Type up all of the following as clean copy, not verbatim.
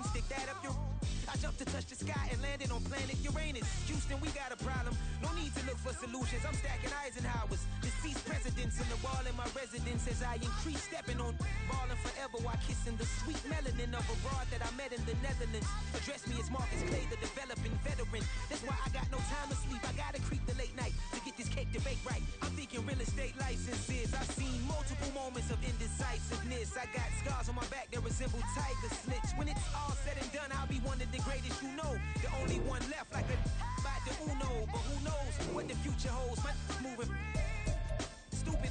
stick that up your... I jumped to touch the sky and landed on planet Uranus. Houston, we got a problem. No need to look for solutions. I'm stacking Eisenhowers. Deceased presidents in the wall in my residence as I increase stepping on ballin' forever while kissing the sweet melanin of a broad that I met in the Netherlands. Address me as Marcus Clay, the developing veteran. That's why I got no time to sleep. I gotta creep the late night to get this cake to bake right. I'm thinking real estate licenses. I've seen multiple moments of indecisiveness. I got scars on my back that resemble tiger slits. When it's all said and done, I'll be one of the greatest you know. The only one left like a by the Uno. But who knows what the future holds. My moving stupid.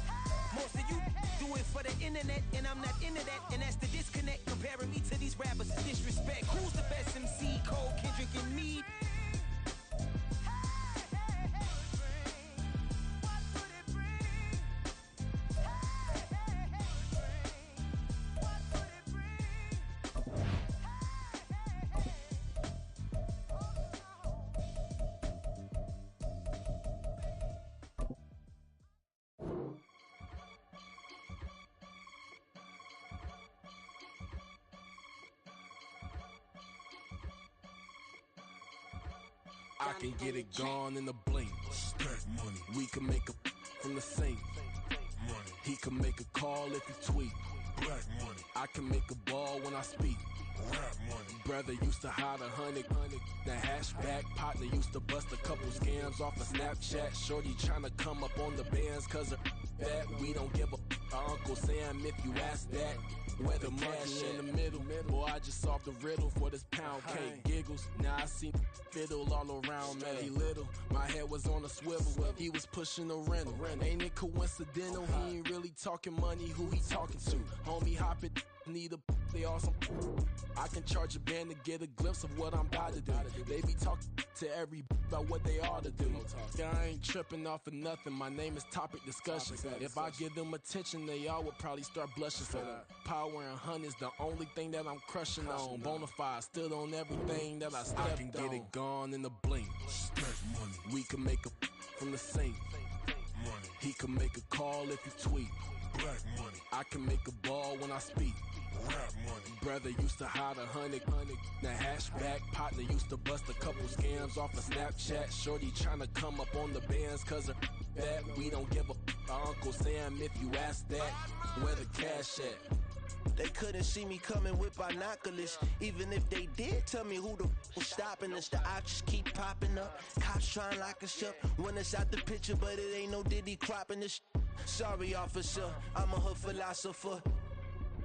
Most of you do it for the internet, and I'm not into that. And that's the disconnect. Comparing me to these rappers is disrespect. Who's the best MC? Cole, Kendrick, and me? I can get it gone in a blink. Stack money. We can make a from the sink. Money. He can make a call if he tweet. Black money. I can make a ball when I speak. Rap money. Brother used to hide 100. The hashback partner used to bust a couple scams off of Snapchat. Shorty tryna come up on the bands cause of that. We don't give a Uncle Sam if you ask that. Where the money in the middle. Boy, I just solved the riddle for this pound cake. Giggles, now I see fiddle all around me. He little, my head was on a swivel. He was pushing a rental. Ain't it coincidental? He ain't really talking money. Who he talking to? Homie, hop it, need a they awesome. I can charge a band to get a glimpse of what I'm about to do. They be talking to every about what they ought to do. Yeah, I ain't tripping off of nothing. My name is Topic Discussion. If I give them attention, they all would probably start blushing. So power and hunt is the only thing that I'm crushing on. Bonafide, stood on everything that I stepped on. I can get it gone in a blink. Stack money. We can make a from the sink. Money. He can make a call if he tweet. Black money. I can make a ball when I speak. Rap money. Brother used to hide 100. The hashback partner used to bust a couple scams off of Snapchat. Shorty tryna come up on the bands cause of that. We don't give a Uncle Sam if you ask that. Where the cash at? They couldn't see me coming with binoculars. Even if they did, tell me who the was stopping us. The options keep popping up. Cops trying to lock us up. When it's out the picture, but it ain't no Diddy cropping this. Sorry, officer, I'm a hood philosopher.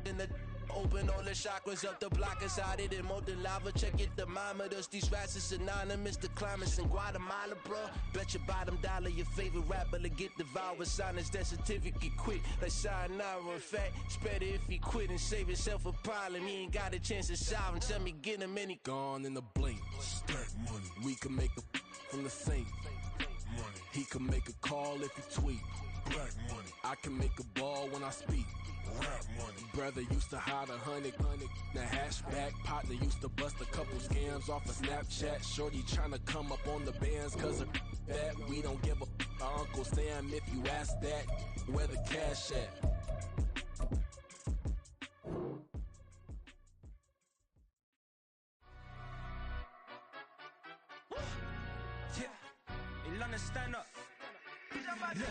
In the open all the chakras up the block inside it and molten lava. Check your thermometers. These rats is synonymous to climates in Guatemala, bro. Bet your bottom dollar your favorite rapper to get devoured. Sign his death certificate quick. Like sayonara. In fact, it's better if he quit and save himself a problem. He ain't got a chance to solve and tell me get him any. Gone in a blink. Stack money. We can make a from the sink. Money. He can make a call if he tweet. Black money. I can make a ball when I speak. Rap money. Brother used to hide 100. The hashback partner used to bust a couple scams off of Snapchat. Shorty tryna come up on the bands cause of that. We don't give a Uncle Sam if you ask that. Where the cash at? Yeah, in London, stand up. Look.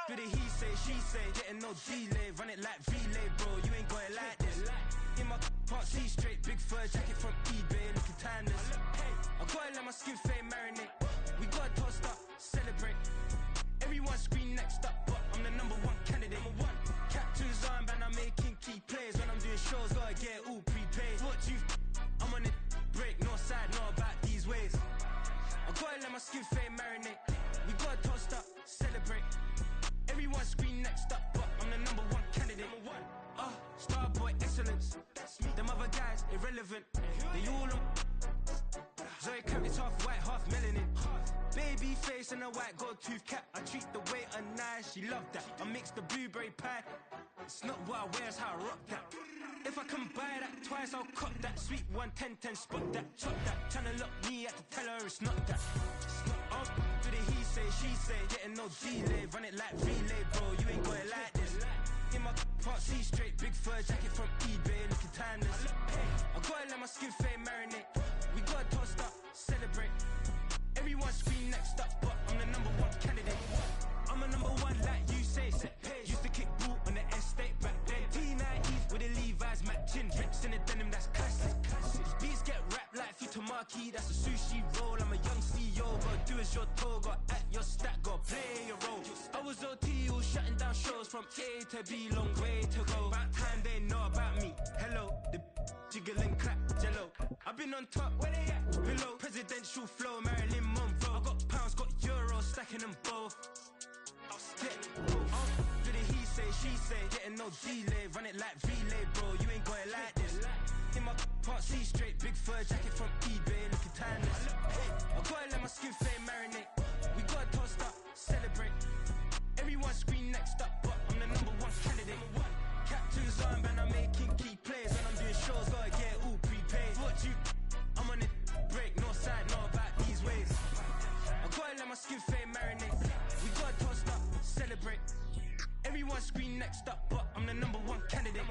Do the he say, she say, getting no delay. Run it like relay, bro, you ain't got it like this. In my can't see straight, big fur jacket from eBay, looking timeless. I gotta let my skin fade marinate. We gotta toast up, celebrate. Everyone scream next up, but I'm the number one candidate. Captain's armband, I'm making key plays. When I'm doing shows, gotta get all prepaid. What you I'm on it, break, no side, no about these ways. I gotta let my skin fade marinate. We gotta toast up, celebrate. Everyone scream next up, but I'm the number one candidate. Starboy excellence. Them other guys irrelevant. They all on. Zoe Camp is half white, half melanin. Baby face and a white gold tooth cap. I treat the waiter nice, she love that. I mix the blueberry pie. It's not what I wear, it's how I rock that. If I can buy that twice, I'll cut that. Sweet 110, spot that, chop that. Tryna lock me at the teller, it's not that. Do the he say, she say, getting no delay. Run it like relay, bro, you ain't got it like this. In my can't see straight, big fur jacket from eBay, looking timeless. I gotta let my the denim, that's classic. Beats get wrapped like Futamaki, that's a sushi roll. I'm a young CEO, gotta do as you're told, gotta act your stat, gotta play your role. I was OT, all shutting down shows from A to B, long way to go. About time they know about me. Hello, the jiggle and clap, jello. I've been on top, where they at? Below, presidential flow, Marilyn Monroe. I got pounds, got euros, stacking them both. Do the he say, she say, getting no delay, run it like relay, bro. You ain't got it like this. In my part C straight, big fur jacket from eBay, looking timeless. Hey, I gotta let my skin flame marinate. We gotta toast up, celebrate. Everyone scream next up, but I'm the #1 candidate. Captain's armband, I'm making key plays. When I'm doing shows, gotta get it all prepaid. What you, I'm on it, break, no side, no about these ways. I gotta let my skin flame marinate. We gotta toast up, celebrate. Everyone scream next up, but I'm the #1 candidate.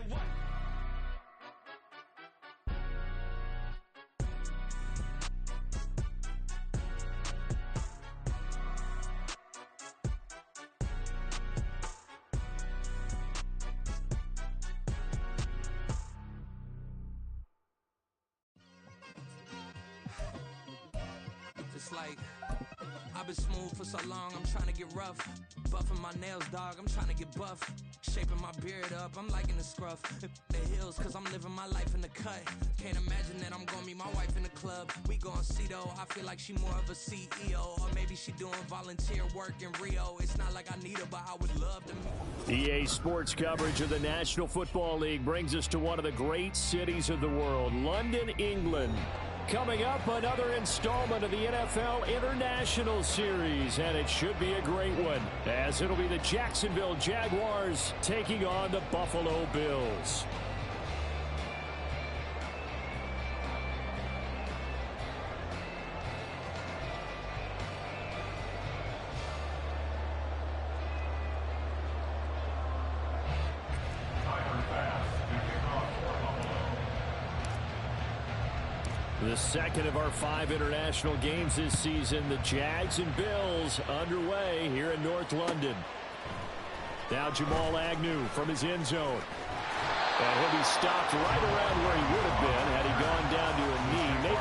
It's like, I've been smooth for so long, I'm trying to get rough. Buffing my nails, dog, I'm trying to get buff. Shaping my beard up, I'm liking the scruff. The hills, cause I'm living my life in the cut. Can't imagine that I'm gonna meet my wife in the club. We gon' see though, I feel like she more of a CEO. Or maybe she doing volunteer work in Rio. It's not like I need her, but I would love to meet. EA Sports coverage of the National Football League brings us to one of the great cities of the world, London, England. Coming up, another installment of the NFL International Series, and it should be a great one, as it'll be the Jacksonville Jaguars taking on the Buffalo Bills. The second of our 5 international games this season, the Jags and Bills underway here in North London. Now Jamal Agnew from his end zone. And he'll be stopped right around where he would have been had he gone down to a knee. Maybe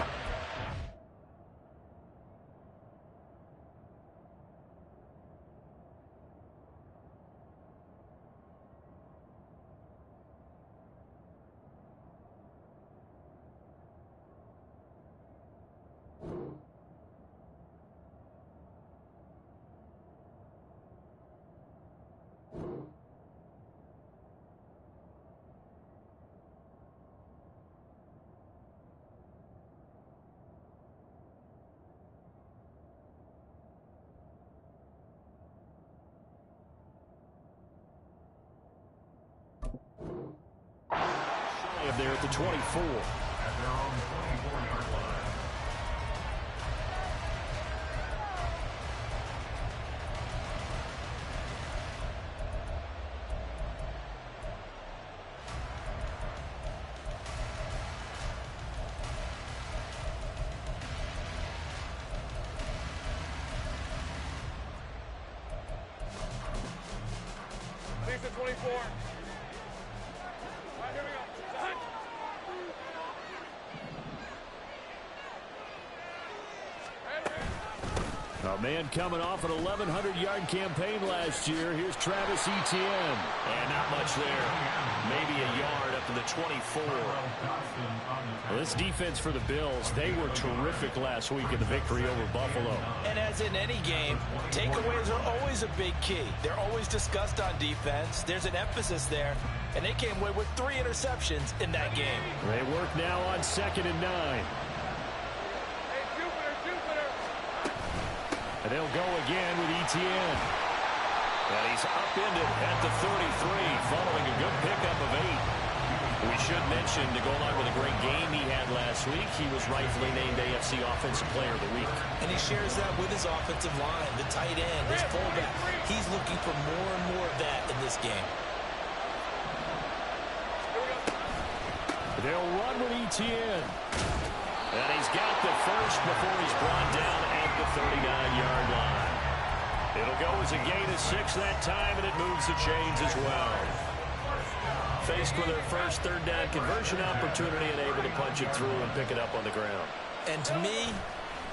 there at the 24. Leaves at 24. All right, here we go. A man coming off an 1,100-yard campaign last year. Here's Travis Etienne. And not much there. Maybe a yard up to the 24. Well, this defense for the Bills, they were terrific last week in the victory over Buffalo. And as in any game, takeaways are always a big key. They're always discussed on defense. There's an emphasis there. And they came away with 3 interceptions in that game. They work now on 2nd and 9. And they'll go again with Etienne. And he's upended at the 33, following a good pickup of 8. We should mention, to go along with a great game he had last week, he was rightfully named AFC Offensive Player of the Week. And he shares that with his offensive line, the tight end, his fullback. He's looking for more and more of that in this game. They'll run with Etienne. And he's got the first before he's brought down at the 39-yard line. It'll go as a gain of 6 that time, and it moves the chains as well. faced with their first third down conversion opportunity and able to punch it through and pick it up on the ground. And to me,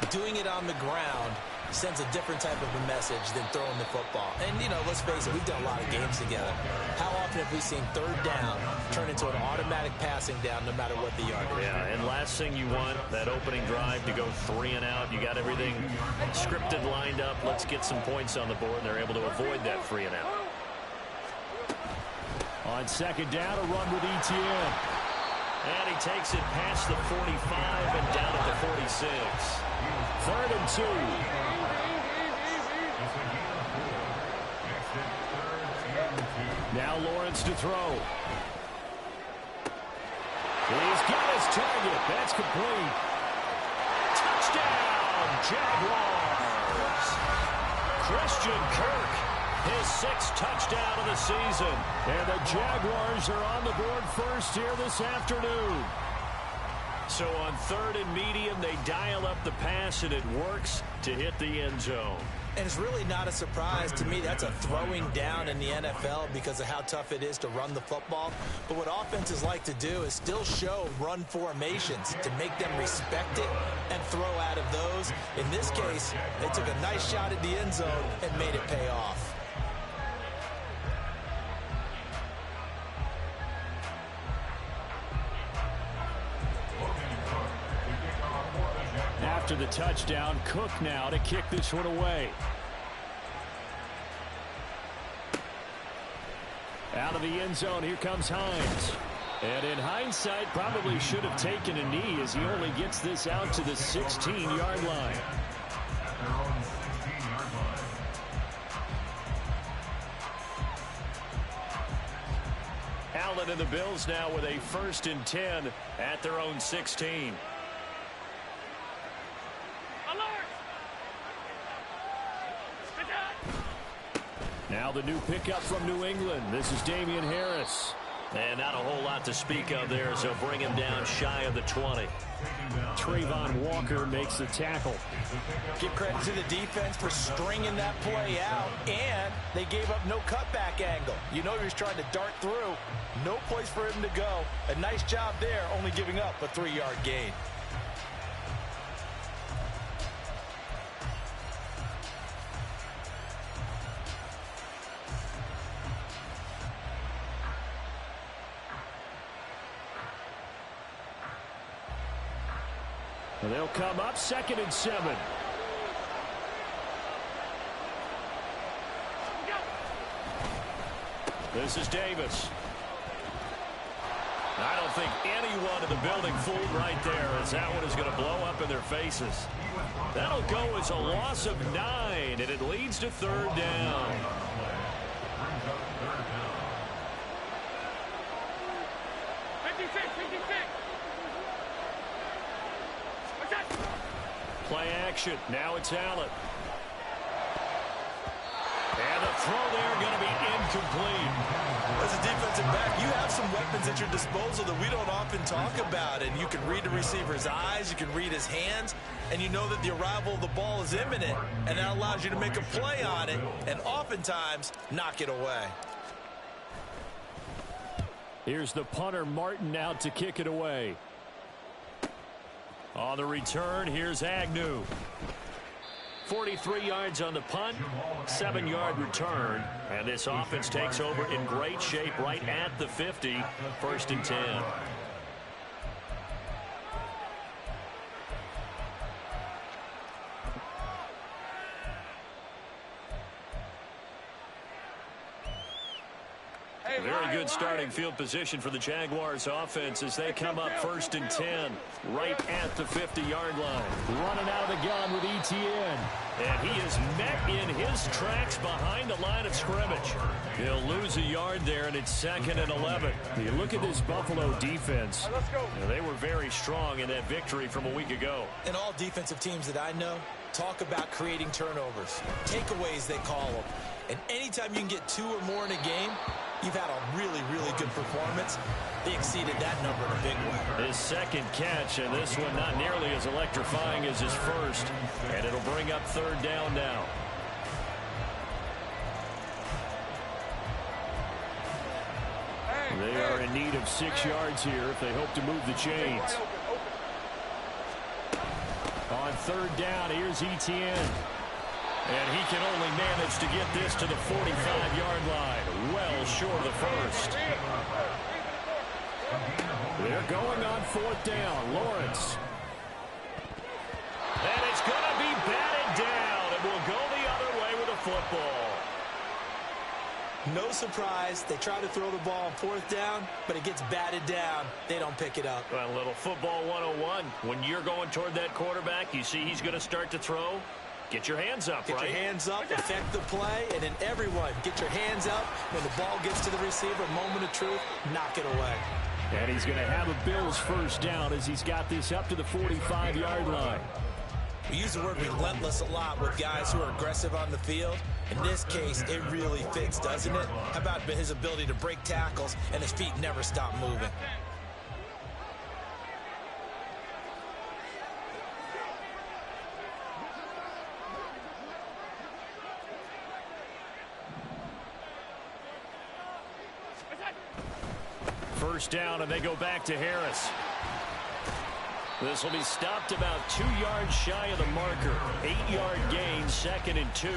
doing it on the ground sends a different type of a message than throwing the football. And, you know, let's face it, we've done a lot of games together. How often have we seen third down turn into an automatic passing down no matter what the yardage? Yeah, and last thing you want, that opening drive to go 3 and out. You got everything scripted, lined up. Let's get some points on the board, and they're able to avoid that 3 and out. On second down, a run with Etienne. And he takes it past the 45 and down at the 46. 3rd and 2. Now Lawrence to throw. He's got his target. That's complete. Touchdown, Jaguars. Christian Kirk, his 6th touchdown of the season. And the Jaguars are on the board first here this afternoon. So on 3rd and medium, they dial up the pass, and it works to hit the end zone. And it's really not a surprise to me. That's a throwing down in the NFL because of how tough it is to run the football. But what offenses like to do is still show run formations to make them respect it and throw out of those. In this case, they took a nice shot at the end zone and made it pay off. After the touchdown, Cook now to kick this one away. Out of the end zone, here comes Hines. And in hindsight, probably should have taken a knee as he only gets this out to the 16-yard line. Allen and the Bills now with a 1st and 10 at their own 16. Now the new pickup from New England. This is Damian Harris. And not a whole lot to speak of there, as they'll bring him down shy of the 20. Trayvon Walker makes the tackle. Give credit to the defense for stringing that play out, and they gave up no cutback angle. You know he was trying to dart through. No place for him to go. A nice job there, only giving up a 3-yard gain. They'll come up 2nd and 7. This is Davis. I don't think anyone in the building fooled right there, as that one is going to blow up in their faces. That'll go as a loss of 9, and it leads to 3rd down. Play action. Now it's Allen. And the throw there going to be incomplete. As a defensive back, you have some weapons at your disposal that we don't often talk about. And you can read the receiver's eyes, you can read his hands, and you know that the arrival of the ball is imminent. And that allows you to make a play on it and oftentimes knock it away. Here's the punter, Martin, out to kick it away. On the return, here's Agnew. 43 yards on the punt, 7-yard return, and this offense takes over in great shape right at the 50, 1st and 10. Very good starting field position for the Jaguars offense as they come up 1st and 10 right at the 50-yard line. Running out of the gun with Etienne. And he is met in his tracks behind the line of scrimmage. He'll lose a yard there, and it's 2nd and 11. You look at this Buffalo defense. Let's go. They were very strong in that victory from a week ago. And all defensive teams that I know talk about creating turnovers. Takeaways, they call them. And anytime you can get 2 or more in a game, you've had a really, really good performance. They exceeded that number in a big way. His 2nd catch, and this one not nearly as electrifying as his 1st. And it'll bring up 3rd down now. They are in need of 6 yards here if they hope to move the chains. On third down, here's Etienne. And he can only manage to get this to the 45-yard line. Well short of the first. They're going on fourth down. Lawrence. And it's going to be batted down. It will go the other way with the football. No surprise. They try to throw the ball on fourth down, but it gets batted down. They don't pick it up. Well, a little football 101. When you're going toward that quarterback, you see he's going to start to throw. Get your hands up, right? Get your hands up, affect the play, and then everyone get your hands up. When the ball gets to the receiver, moment of truth, knock it away. And he's going to have a Bills first down as he's got this up to the 45-yard line. We use the word relentless a lot with guys who are aggressive on the field. In this case, it really fits, doesn't it? How about his ability to break tackles and his feet never stop moving? First down, and they go back to Harris. This will be stopped about 2 yards shy of the marker. 8-yard gain, 2nd and 2.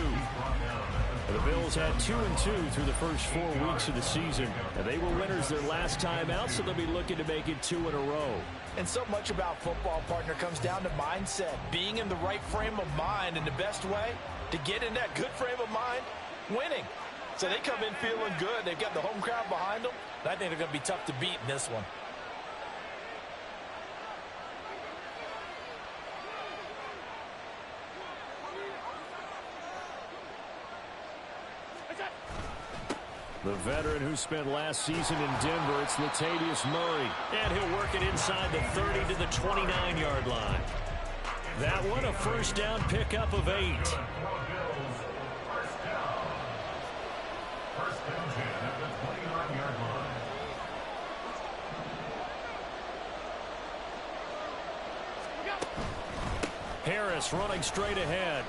The Bills had 2-2 through the first 4 weeks of the season. And they were winners their last time out, so they'll be looking to make it 2 in a row. And so much about football, partner, comes down to mindset. Being in the right frame of mind, and the best way to get in that good frame of mind, winning. So they come in feeling good. They've got the home crowd behind them. And I think they're going to be tough to beat in this one. The veteran who spent last season in Denver, it's Latavius Murray. And he'll work it inside the 30 to the 29-yard line. That one, a first down pickup of 8. Harris running straight ahead.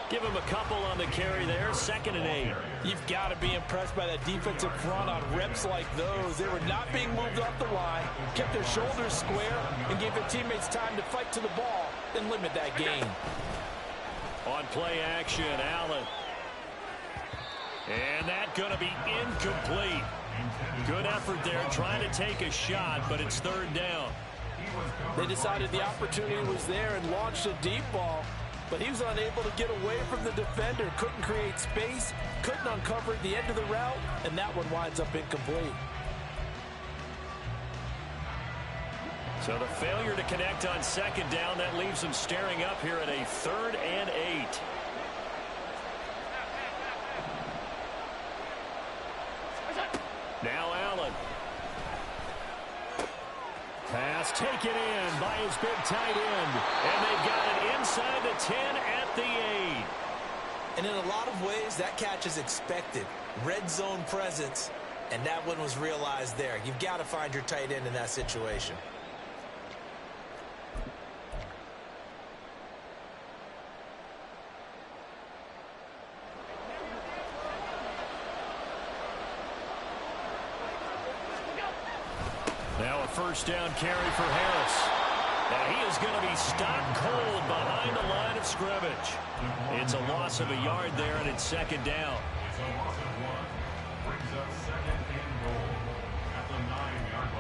Give him a couple on the carry there. 2nd and 8. You've got to be impressed by that defensive front on reps like those. They were not being moved off the line, kept their shoulders square, and gave their teammates time to fight to the ball, then limit that gain. On play action, Allen. And that going to be incomplete. Good effort there, trying to take a shot, but it's 3rd down. They decided the opportunity was there and launched a deep ball, but he was unable to get away from the defender, couldn't create space, couldn't uncover the end of the route, and that one winds up incomplete. So the failure to connect on 2nd down, that leaves them staring up here at a 3rd and 8. Now Allen. Pass taken in by his big tight end. And they've got it inside the 10 at the 8. And in a lot of ways, that catch is expected. Red zone presence, and that one was realized there. You've got to find your tight end in that situation. Now a first down carry for Harris. And he is going to be stopped cold behind the line of scrimmage. It's a loss of a yard there, and it's 2nd down. It's a loss of 1. Brings up 2nd and goal at the 9-yard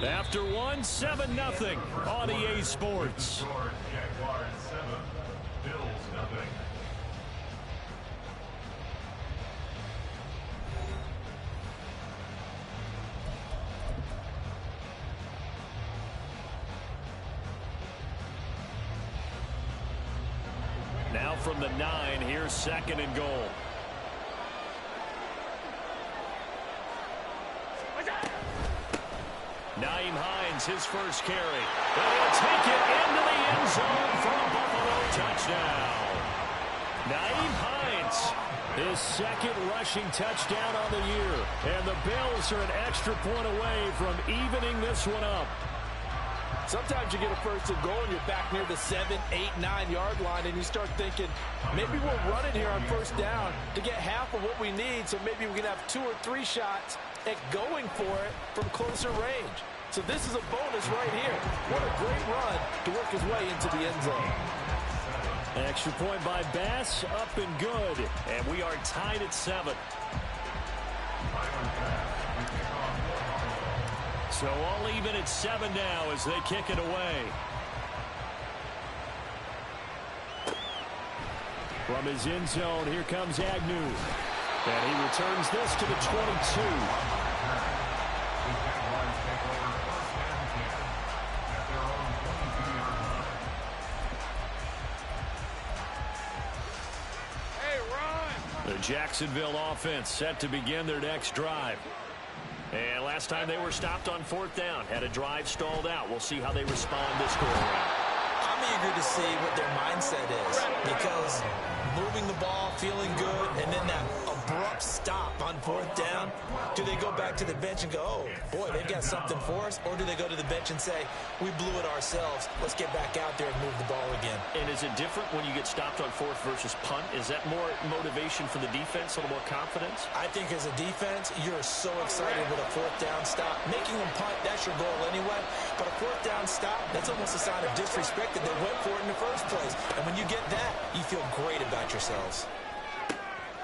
line. After one, 7-0 on EA Sports. Jaguars 7, Bills 0. Now from the 9, here's 2nd and goal. Nyheim Hines, his first carry. And he'll take it into the end zone for a Buffalo touchdown. Nyheim Hines, his 2nd rushing touchdown on the year. And the Bills are an extra point away from evening this one up. Sometimes you get a first and goal and you're back near the 7, 8, 9-yard line, and you start thinking, maybe we'll run it here on first down to get half of what we need, so maybe we can have 2 or 3 shots at going for it from closer range. So this is a bonus right here. What a great run to work his way into the end zone. Extra point by Bass, up and good. And we are tied at 7. So all even at 7 now as they kick it away. From his end zone, here comes Agnew. And he returns this to the 22. The Jacksonville offense set to begin their next drive. And last time they were stopped on 4th down, had a drive stalled out. We'll see how they respond this go around. I'm eager to see what their mindset is, because moving the ball, feeling good, and then that abrupt stop on 4th down, do they go back to the bench and go, oh, boy, they've got something for us? Or do they go to the bench and say, we blew it ourselves, let's get back out there and move the ball again? And is it different when you get stopped on 4th versus punt? Is that more motivation for the defense, a little more confidence? I think as a defense, you're so excited with a 4th down stop. Making them punt, that's your goal anyway. But a 4th down stop, that's almost a sign of disrespect that they went for it in the first place. And when you get that, you feel great about yourselves.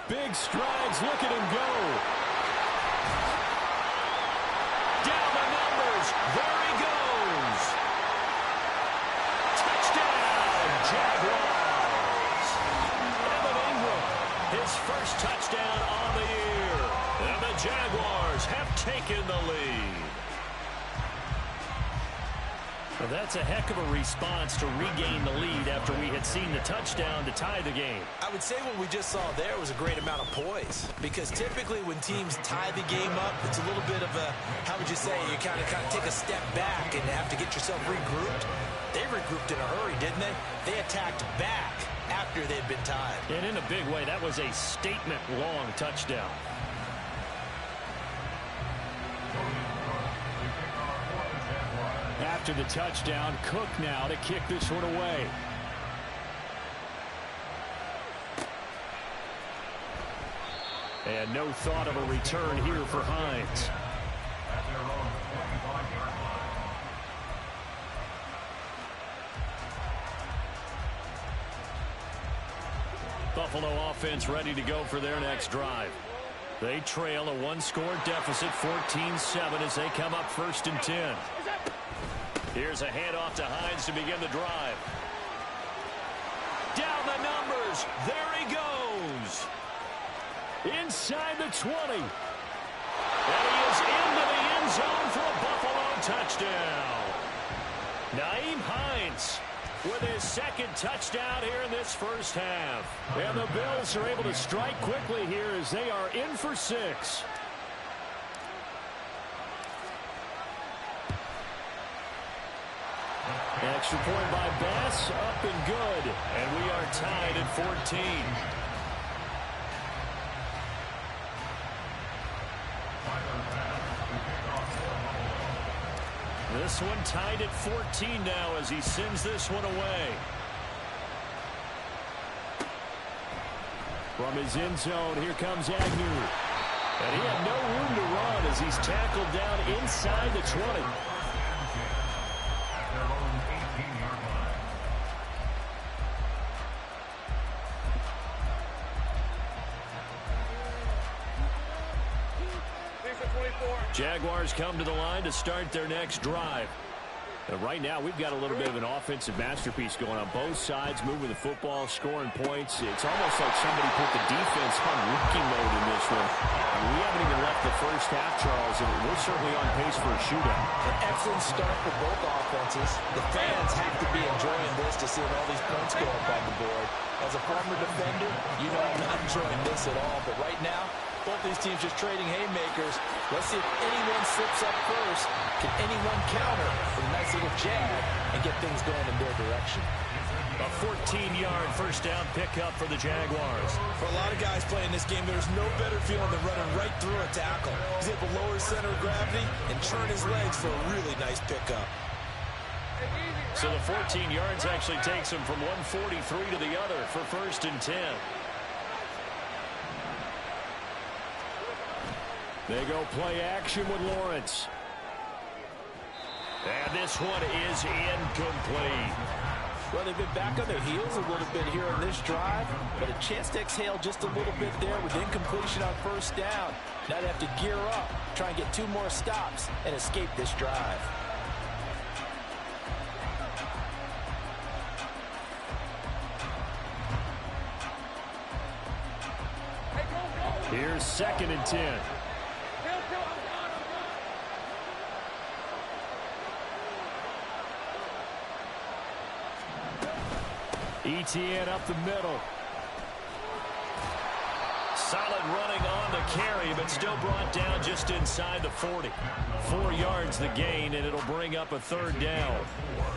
Big strides, look at him go. Down the numbers, there he goes. Touchdown, Jaguars. Evan Ingram, his first touchdown on the year. And the Jaguars have taken the lead. Well, that's a heck of a response to regain the lead after we had seen the touchdown to tie the game. I would say what we just saw there was a great amount of poise, because typically when teams tie the game up, it's a little bit of a, how would you say, you kind of take a step back and have to get yourself regrouped. They regrouped in a hurry, didn't they? They attacked back after they'd been tied. And in a big way, that was a statement-long touchdown. After the touchdown, Cook now to kick this one away. And no thought of a return here for Hines. Buffalo offense ready to go for their next drive. They trail a 1-score deficit, 14-7, as they come up 1st and 10. Here's a handoff to Hines to begin the drive. Down the numbers. There he goes. Inside the 20. And he is into the end zone for a Buffalo touchdown. Nyheim Hines with his 2nd touchdown here in this first half. And the Bills are able to strike quickly here as they are in for 6. Extra point by Bass, up and good. And we are tied at 14. This one tied at 14 now as he sends this one away. From his end zone, here comes Agnew. And he had no room to run as he's tackled down inside the 20. Jaguars come to the line to start their next drive. And right now, we've got a little bit of an offensive masterpiece going on both sides, moving the football, scoring points. It's almost like somebody put the defense on rookie mode in this one. We haven't even left the first half, Charles, and we're certainly on pace for a shootout. An excellent start for both offenses. The fans have to be enjoying this to see all these points go up on the board. As a former defender, you know I'm not enjoying this at all. But right now, both these teams just trading haymakers. Let's see if anyone slips up first. Can anyone counter with a nice little jab and get things going in their direction? A 14-yard first down pickup for the Jaguars. For a lot of guys playing this game, there's no better feeling than running right through a tackle. He's able to lower his center of gravity and turn his legs for a really nice pickup. So the 14 yards actually takes him from 143 to the other for 1st and 10. They go play action with Lawrence. And this one is incomplete. Well, they've been back on their heels a little bit here on this drive, but a chance to exhale just a little bit there with incompletion on 1st down. Now they have to gear up, try and get 2 more stops, and escape this drive. Here's 2nd and 10. ETN up the middle. Solid running on the carry, but still brought down just inside the 40. 4 yards the gain, and it'll bring up a 3rd down.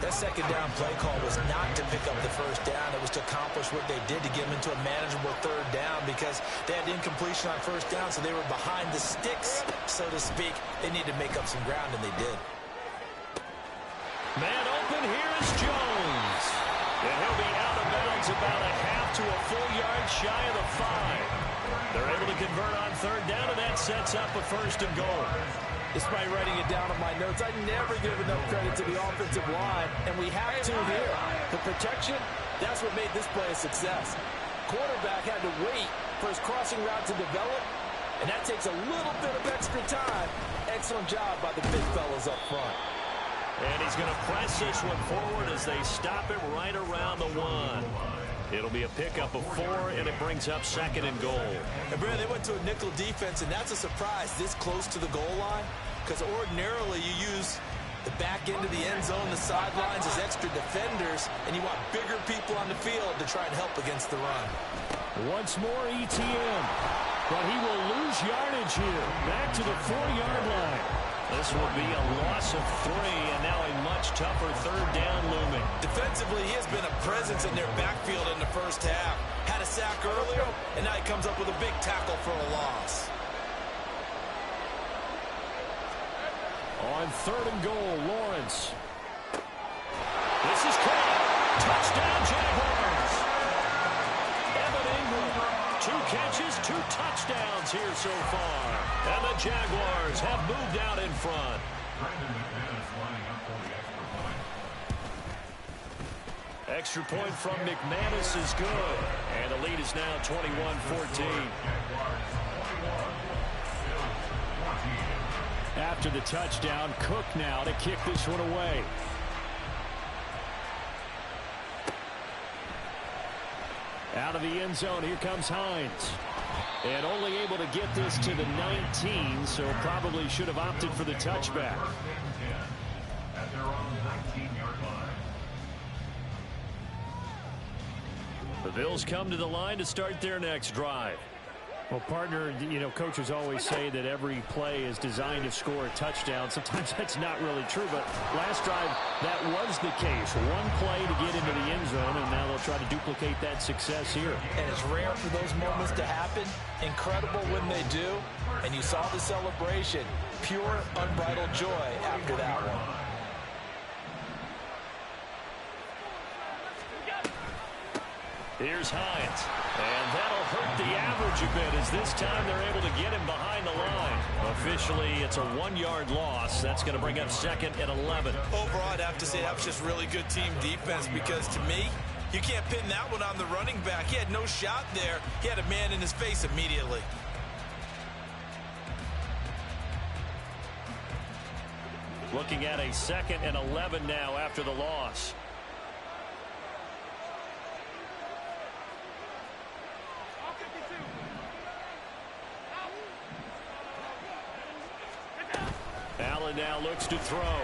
That 2nd down play call was not to pick up the 1st down. It was to accomplish what they did to get them into a manageable 3rd down because they had incompletion on 1st down, so they were behind the sticks, so to speak. They needed to make up some ground, and they did. Man open, here is Jones. And he'll be out of bounds about a half to a full yard shy of the 5. They're able to convert on 3rd down, and that sets up a 1st and goal. Despite writing it down on my notes, I never give enough credit to the offensive line, and we have to here. The protection, that's what made this play a success. Quarterback had to wait for his crossing route to develop, and that takes a little bit of extra time. Excellent job by the big fellas up front. And he's going to press this one forward as they stop it right around the 1. It'll be a pickup of 4, and it brings up 2nd and goal. And Brad, they went to a nickel defense, and that's a surprise this close to the goal line, because ordinarily you use the back end of the end zone, the sidelines as extra defenders, and you want bigger people on the field to try and help against the run. Once more ETN, but he will lose yardage here. Back to the 4-yard line. This will be a loss of 3, and now a much tougher 3rd down looming. Defensively, he has been a presence in their backfield in the 1st half. Had a sack earlier, and now he comes up with a big tackle for a loss. On 3rd and goal, Lawrence. This is caught. Touchdown, Jaguars. Evan Ingram, 2 catches, 2 touchdowns here so far. And the Jaguars have moved out in front. Extra point from McManus is good. And the lead is now 21-14. After the touchdown, Cook now to kick this one away. Out of the end zone, here comes Hines. And only able to get this to the 19, so probably should have opted for the touchback. At their own 19-yard line. The Bills come to the line to start their next drive. Well, partner, you know, coaches always say that every play is designed to score a touchdown. Sometimes that's not really true, but last drive, that was the case. One play to get into the end zone, and now they'll try to duplicate that success here. And it's rare for those moments to happen. Incredible when they do. And you saw the celebration. Pure, unbridled joy after that one. Here's Hines. And that'll hurt the average a bit as this time they're able to get him behind the line. Officially, it's a 1-yard loss. That's going to bring up 2nd and 11. Overall, I'd have to say that was just really good team defense because to me, you can't pin that one on the running back. He had no shot there. He had a man in his face immediately. Looking at a 2nd and 11 now after the loss. Allen now looks to throw.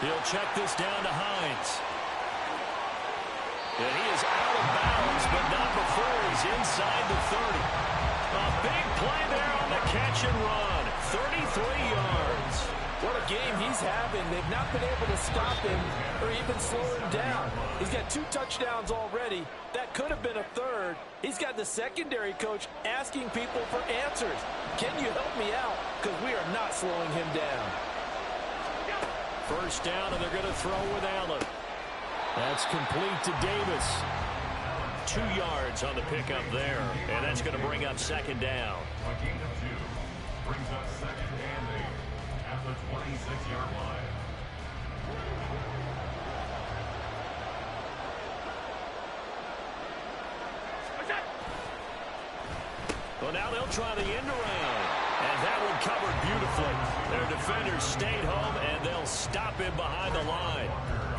He'll check this down to Hines. And he is out of bounds, but not before he's inside the 30. A big play there on the catch and run. 33 yards. What a game he's having. They've not been able to stop him or even slow him down. He's got 2 touchdowns already. That could have been a 3rd. He's got the secondary coach asking people for answers. Can you help me out? Because we are not slowing him down. First down, and they're going to throw with Allen. That's complete to Davis. 2 yards on the pickup there, and that's going to bring up second down. A gain of 2 brings up second and 8 at the 26-yard line. Well, now they'll try the end around, and that one covered beautifully. Their defenders stayed home, and they'll stop him behind the line.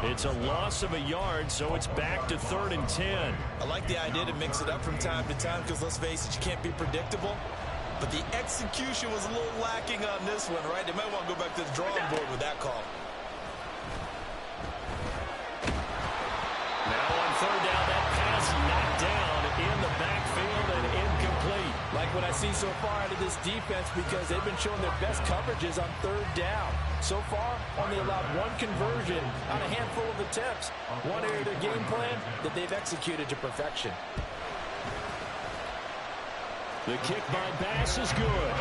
It's a loss of a yard, so it's back to 3rd and 10. I like the idea to mix it up from time to time because, let's face it, you can't be predictable. But the execution was a little lacking on this one, right? They might want to go back to the drawing board with that call. Now on 3rd down, that pass knocked down in the backfield and incomplete. Like what I see so far out of this defense, because they've been showing their best coverages on 3rd down. So far, only allowed 1 conversion on a handful of attempts. One area of their game plan that they've executed to perfection. The kick by Bass is good.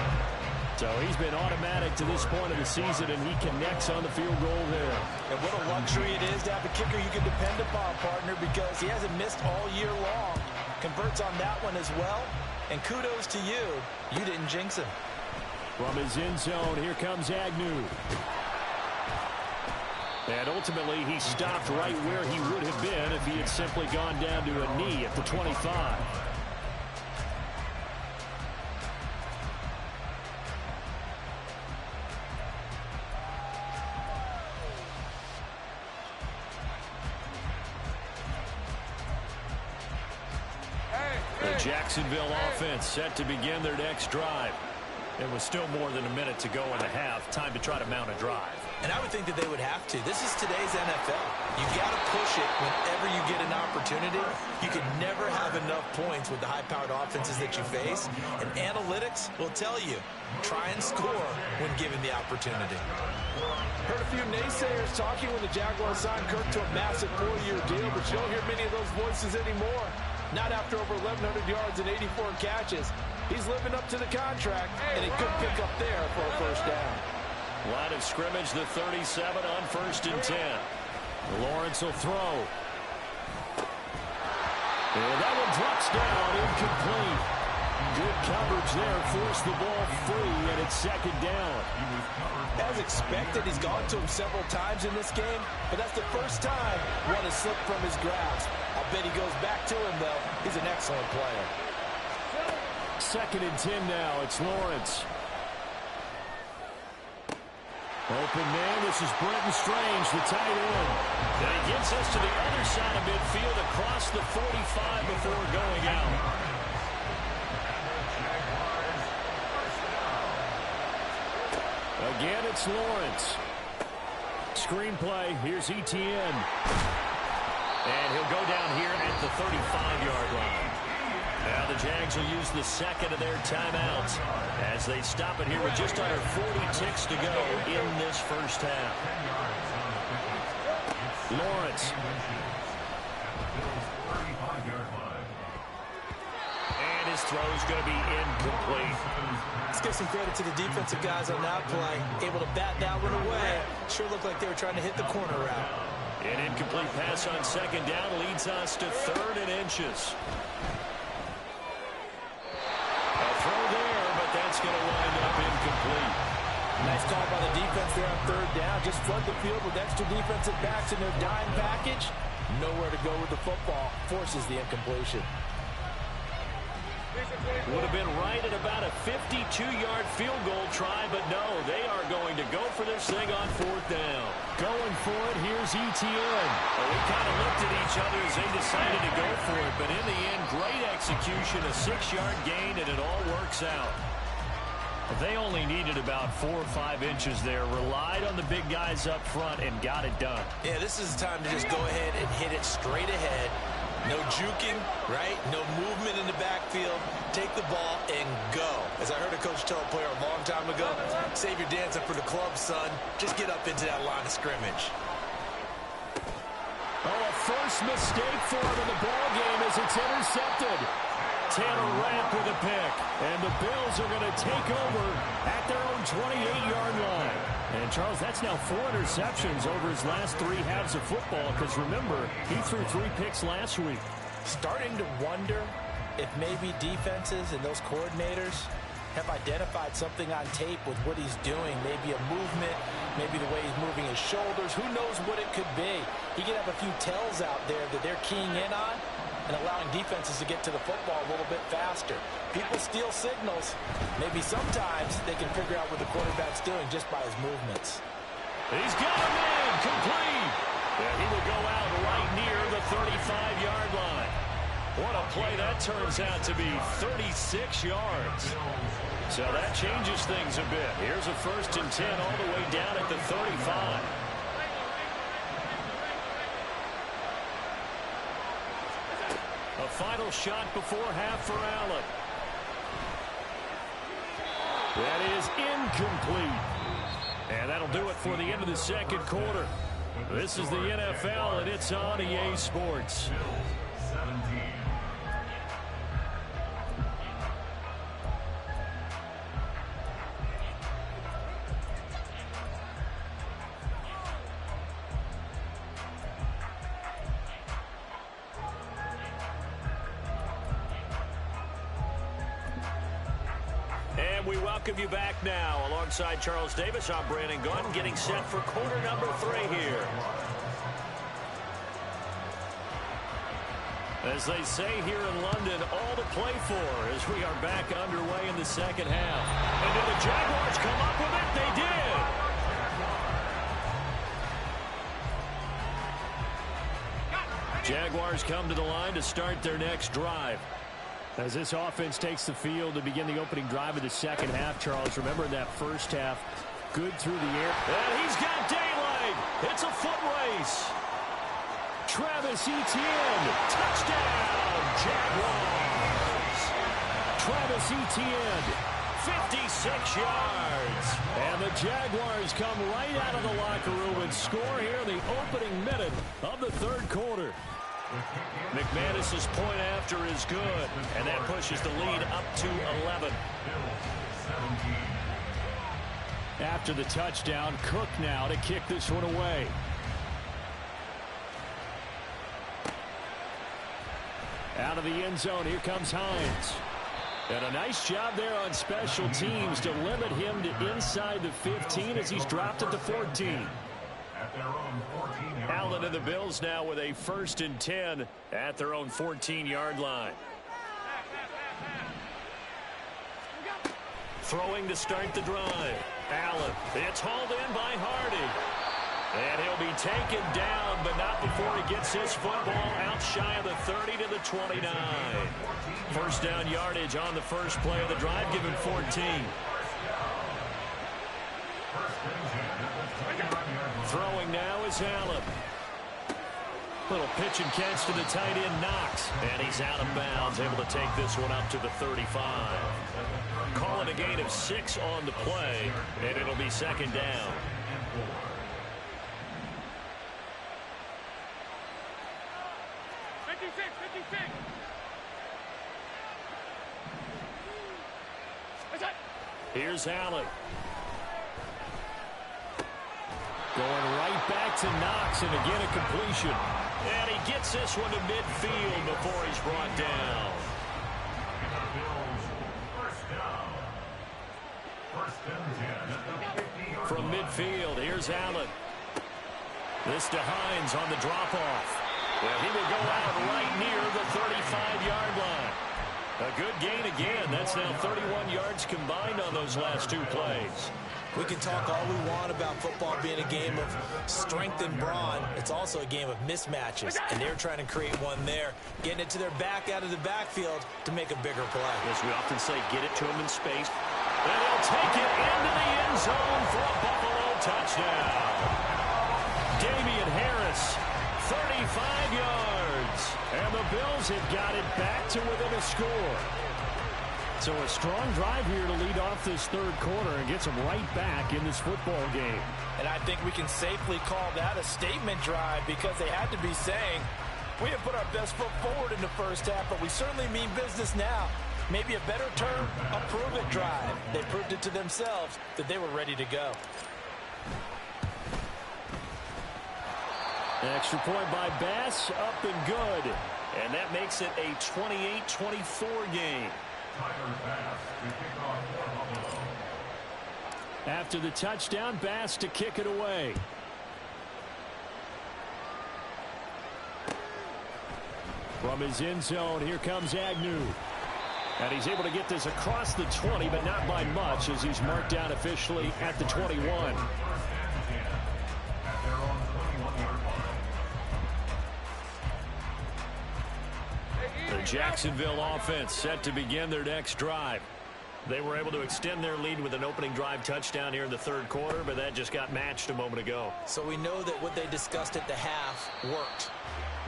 So he's been automatic to this point of the season, and he connects on the field goal there. And what a luxury it is to have a kicker you can depend upon, partner, because he hasn't missed all year long. Converts on that one as well. And kudos to you. You didn't jinx him. From his end zone, here comes Agnew. And ultimately, he stopped right where he would have been if he had simply gone down to a knee at the 25. The Jacksonville offense set to begin their next drive. It was still more than a minute to go in the half. Time to try to mount a drive. And I would think that they would have to. This is today's NFL. You got to push it whenever you get an opportunity. You can never have enough points with the high-powered offenses that you face. And analytics will tell you, try and score when given the opportunity. Heard a few naysayers talking when the Jaguars signed Kirk to a massive 4-year deal, but you don't hear many of those voices anymore. Not after over 1,100 yards and 84 catches. He's living up to the contract, and a good pick up there for a first down. Line of scrimmage, the 37 on 1st and 10. Lawrence will throw. And that one drops down, incomplete. Good coverage there, forced the ball free, and it's 2nd down. As expected, he's gone to him several times in this game, but that's the first time one has slipped from his grasp. I'll bet he goes back to him, though. He's an excellent player. 2nd and 10 now. It's Lawrence. Open man. This is Brenton Strange, the tight end. And he gets us to the other side of midfield across the 45 before going out. Again, it's Lawrence. Screenplay. Here's Etienne. And he'll go down here at the 35-yard line. Now the Jags will use the second of their timeouts as they stop it here with just under 40 ticks to go in this first half. Lawrence. And his throw is going to be incomplete. Let's give some credit to the defensive guys on that play. Able to bat that one away. Sure looked like they were trying to hit the corner route. An incomplete pass on 2nd down leads us to 3rd and inches. A throw there, but that's going to wind up incomplete. Nice call by the defense there on 3rd down. Just flood the field with extra defensive backs in their dime package. Nowhere to go with the football. Forces the incompletion. Would have been right at about a 52-yard field goal try, but no, they are going to go for this thing on 4th down. Going for it, here's Etienne. Well, we kind of looked at each other as they decided to go for it, but in the end, great execution, a 6-yard gain, and it all works out. They only needed about 4 or 5 inches there, relied on the big guys up front, and got it done. Yeah, this is the time to just go ahead and hit it straight ahead. No juking, right? No movement in the backfield. Take the ball and go. As I heard a coach tell a player a long time ago, save your dancing for the club, son. Just get up into that line of scrimmage. Oh, a first mistake for him in the ball game as it's intercepted. Taylor Rapp with a pick. And the Bills are going to take over at their own 28-yard line. And Charles, that's now 4 interceptions over his last 3 halves of football, because remember, he threw 3 picks last week. Starting to wonder if maybe defenses and those coordinators have identified something on tape with what he's doing. Maybe a movement, maybe the way he's moving his shoulders. Who knows what it could be? He could have a few tells out there that they're keying in on and allowing defenses to get to the football a little bit faster. People steal signals. Maybe sometimes they can figure out what the quarterback's doing just by his movements. He's got a man complete. And he will go out right near the 35-yard line. What a play that turns out to be, 36 yards. So that changes things a bit. Here's a 1st and 10 all the way down at the 35. A final shot before half for Allen. That is incomplete. And that'll do it for the end of the second quarter. This is the NFL, and it's on EA Sports. 17. We welcome you back now. Alongside Charles Davis, I'm Brandon Gunn, getting set for quarter number 3 here. As they say here in London, all to play for as we are back underway in the second half. And did the Jaguars come up with it? They did. Jaguars come to the line to start their next drive. As this offense takes the field to begin the opening drive of the second half, Charles, remember that first half, good through the air. And he's got daylight. It's a foot race. Travis Etienne, touchdown, Jaguars. Travis Etienne, 56 yards. And the Jaguars come right out of the locker room and score here in the opening minute of the third quarter. McManus's point after is good, and that pushes the lead up to 11. After the touchdown, Cook now to kick this one away. Out of the end zone, here comes Hines. And a nice job there on special teams to limit him to inside the 15 as he's dropped it to 14. Allen and the Bills now with a 1st and 10 at their own 14-yard line. Throwing to start the drive. Allen, it's hauled in by Hardy. And he'll be taken down, but not before he gets his football out shy of the 30 to the 29. First down yardage on the first play of the drive, given 14. Throwing now is Allen. Little pitch and catch to the tight end, Knox. And he's out of bounds, able to take this one up to the 35. Calling a gain of 6 on the play, and it'll be second down. Here's Allen. Going right back to Knox, and again a completion. And he gets this one to midfield before he's brought down. From midfield, here's Allen. This to Hines on the drop-off. Well, he will go out right near the 35-yard line. A good gain again. That's now 31 yards combined on those last 2 plays. We can talk all we want about football being a game of strength and brawn. It's also a game of mismatches, and they're trying to create one there, getting it to their back out of the backfield to make a bigger play. As we often say, get it to them in space. And they'll take it into the end zone for a Buffalo touchdown. Damian Harris, 35 yards. And the Bills have got it back to within a score. So a strong drive here to lead off this third quarter and gets them right back in this football game. And I think we can safely call that a statement drive because they had to be saying, we have put our best foot forward in the first half, but we certainly mean business now. Maybe a better term, a prove-it drive. They proved it to themselves that they were ready to go. Extra point by Bass, up and good. And that makes it a 28-24 game. After the touchdown, Bass to kick it away. From his end zone, here comes Agnew. And he's able to get this across the 20, but not by much, as he's marked down officially at the 21. The Jacksonville offense set to begin their next drive. They were able to extend their lead with an opening drive touchdown here in the third quarter, but that just got matched a moment ago. So we know that what they discussed at the half worked.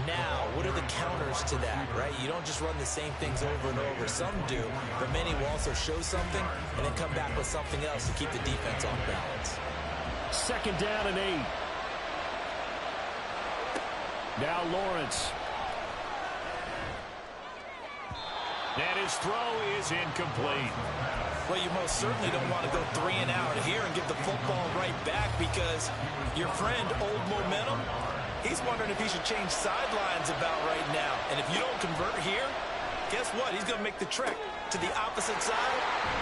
Now, what are the counters to that, right? You don't just run the same things over and over. Some do, but many will also show something and then come back with something else to keep the defense off balance. Second down and 8. Now Lawrence. And his throw is incomplete. Well, you most certainly don't want to go 3 and out here and give the football right back, because your friend, Old Momentum, he's wondering if he should change sidelines about right now. And if you don't convert here, guess what? He's going to make the trek to the opposite side,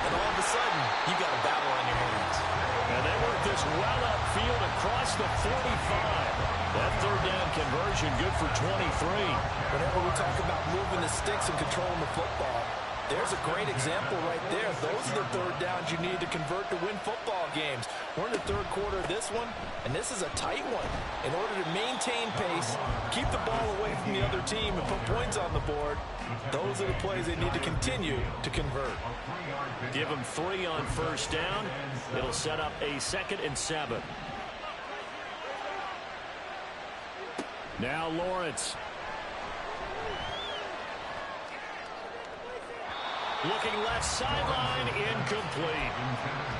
and all of a sudden, you've got a battle on your hands. And they work this well upfield across the 45. That third down conversion good for 23. Whenever we talk about moving the sticks and controlling the football, there's a great example right there. Those are the third downs you need to convert to win football games. We're in the third quarter of this one, and this is a tight one. In order to maintain pace, keep the ball away from the other team, and put points on the board, those are the plays they need to continue to convert. Give them 3 on first down. It'll set up a 2nd and 7. Now Lawrence. Looking left sideline, incomplete.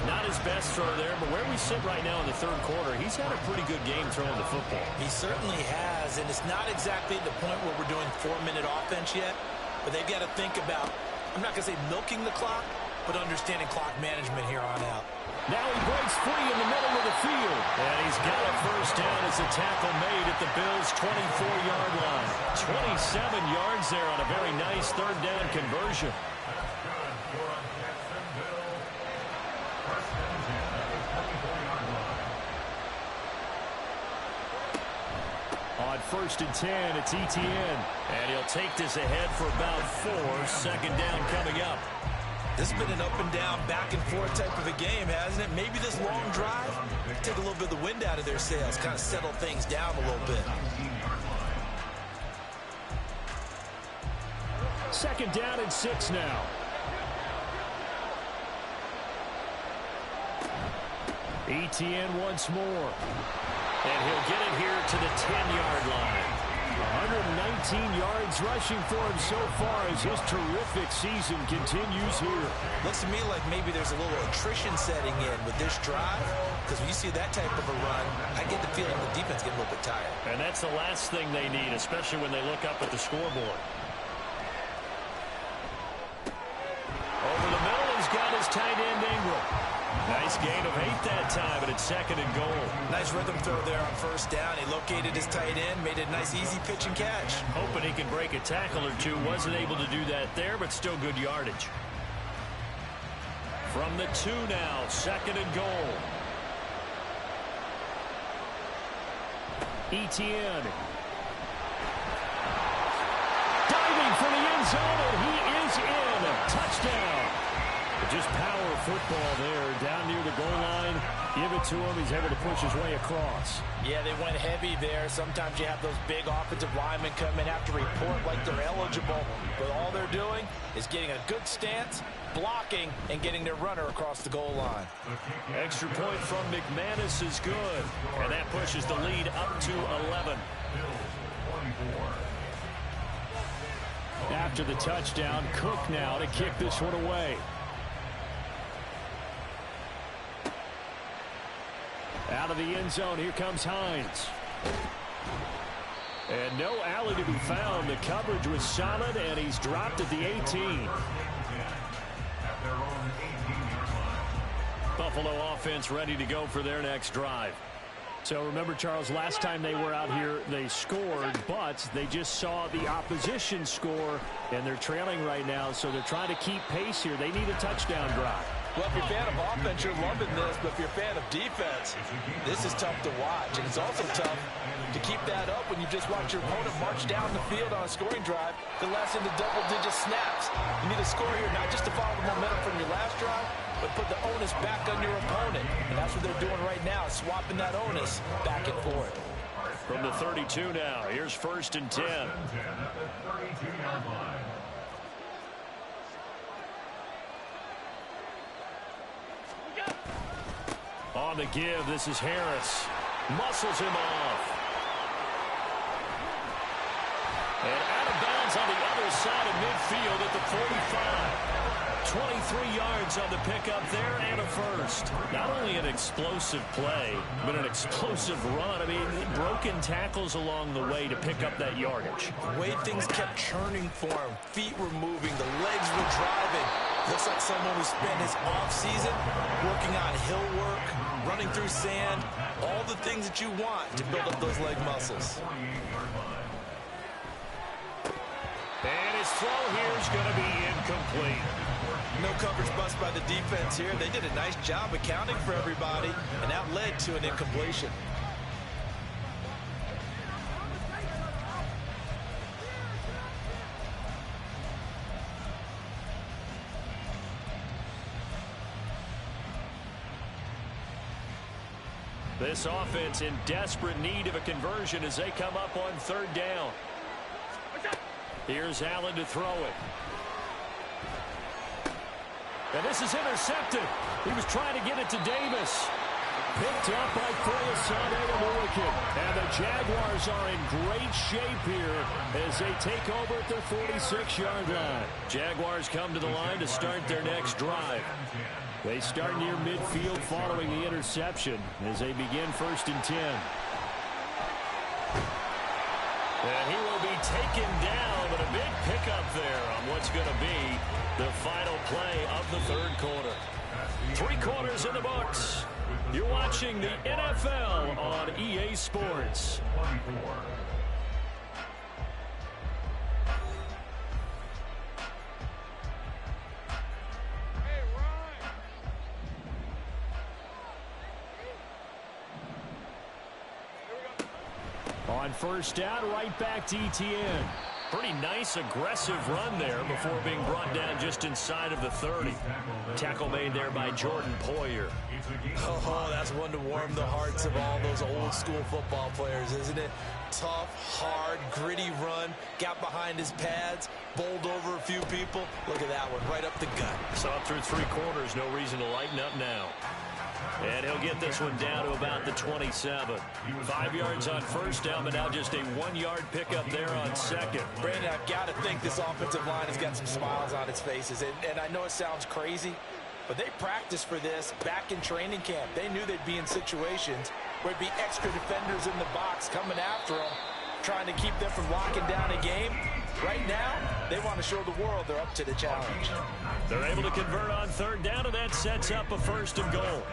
Not his best throw there, but where we sit right now in the third quarter, he's had a pretty good game throwing the football. He certainly has, and it's not exactly the point where we're doing 4-minute offense yet, but they've got to think about, I'm not going to say milking the clock, but understanding clock management here on out. Now he breaks free in the middle of the field. And he's got a first down as the tackle made at the Bills' 24-yard line. 27 yards there on a very nice third down conversion. On 1st and 10, it's Etienne. And he'll take this ahead for about 4. Second down coming up. This has been an up-and-down, back-and-forth type of a game, hasn't it? Maybe this long drive, take a little bit of the wind out of their sails, kind of settle things down a little bit. Second down and 6 now. Etienne once more. And he'll get it here to the 10-yard line. 119 yards rushing for him so far as his terrific season continues here. Looks to me like maybe there's a little attrition setting in with this drive, because when you see that type of a run, I get the feeling the defense getting a little bit tired. And that's the last thing they need, especially when they look up at the scoreboard. Over the middle, he's got his tight end Ingram. Nice gain of 8 that time, but it's 2nd and goal. Nice rhythm throw there on first down. He located his tight end, made a nice easy pitch and catch. Hoping he can break a tackle or two. Wasn't able to do that there, but still good yardage. From the 2 now, 2nd and goal. Etienne. Diving for the end zone, and he is in. Touchdown. Just power football there, down near the goal line. Give it to him. He's able to push his way across. Yeah, they went heavy there. Sometimes you have those big offensive linemen come in, have to report like they're eligible. But all they're doing is getting a good stance, blocking, and getting their runner across the goal line. Extra point from McManus is good. And that pushes the lead up to 11. After the touchdown, Cook now to kick this one away. Out of the end zone, here comes Hines. And no alley to be found. The coverage was solid, and he's dropped at the 18. Buffalo offense ready to go for their next drive. So remember, Charles, last time they were out here, they scored, but they just saw the opposition score, and they're trailing right now, so they're trying to keep pace here. They need a touchdown drive. Well, if you're a fan of offense, you're loving this, but if you're a fan of defense, this is tough to watch, and it's also tough to keep that up when you just watch your opponent march down the field on a scoring drive that lasts into double-digit snaps. You need a score here, not just to follow the momentum from your last drive, but put the onus back on your opponent. And that's what they're doing right now, swapping that onus back and forth. From the 32 now, here's 1st and 10. On the give, this is Harris. Muscles him off. And out of bounds on the other side of midfield at the 45. 23 yards on the pickup there and a first. Not only an explosive play, but an explosive run. I mean, broken tackles along the way to pick up that yardage. The way things kept churning for him, feet were moving, the legs were driving. Looks like someone who spent his offseason working on hill work, running through sand, all the things that you want to build up those leg muscles. And his throw here is going to be incomplete. No coverage bust by the defense here. They did a nice job accounting for everybody, and that led to an incompletion. This offense in desperate need of a conversion as they come up on 3rd down. Here's Allen to throw it. And this is intercepted. He was trying to get it to Davis. Picked up by Foyesade Oluwakin. And the Jaguars are in great shape here as they take over at their 46-yard line. Jaguars come to the line to start their next drive. They start near midfield following the interception as they begin 1st and 10. And he will be taken down, but a big pickup there on what's going to be the final play of the 3rd quarter. 3 quarters in the books. You're watching the NFL on EA Sports. On 1st down, right back to ETN. Pretty nice, aggressive run there before being brought down just inside of the 30. Tackle made there by Jordan Poyer. Oh, that's one to warm the hearts of all those old-school football players, isn't it? Tough, hard, gritty run. Got behind his pads, bowled over a few people. Look at that one, right up the gut. Saw through 3 quarters, no reason to lighten up now. And he'll get this one down to about the 27. 5 yards on 1st down, but now just a 1-yard pickup there on 2nd. Brandon, I've got to think this offensive line has got some smiles on its faces. And I know it sounds crazy, but they practiced for this back in training camp. They knew they'd be in situations where there'd be extra defenders in the box coming after them, trying to keep them from locking down a game. Right now, they want to show the world they're up to the challenge. They're able to convert on 3rd down, and that sets up a 1st and goal.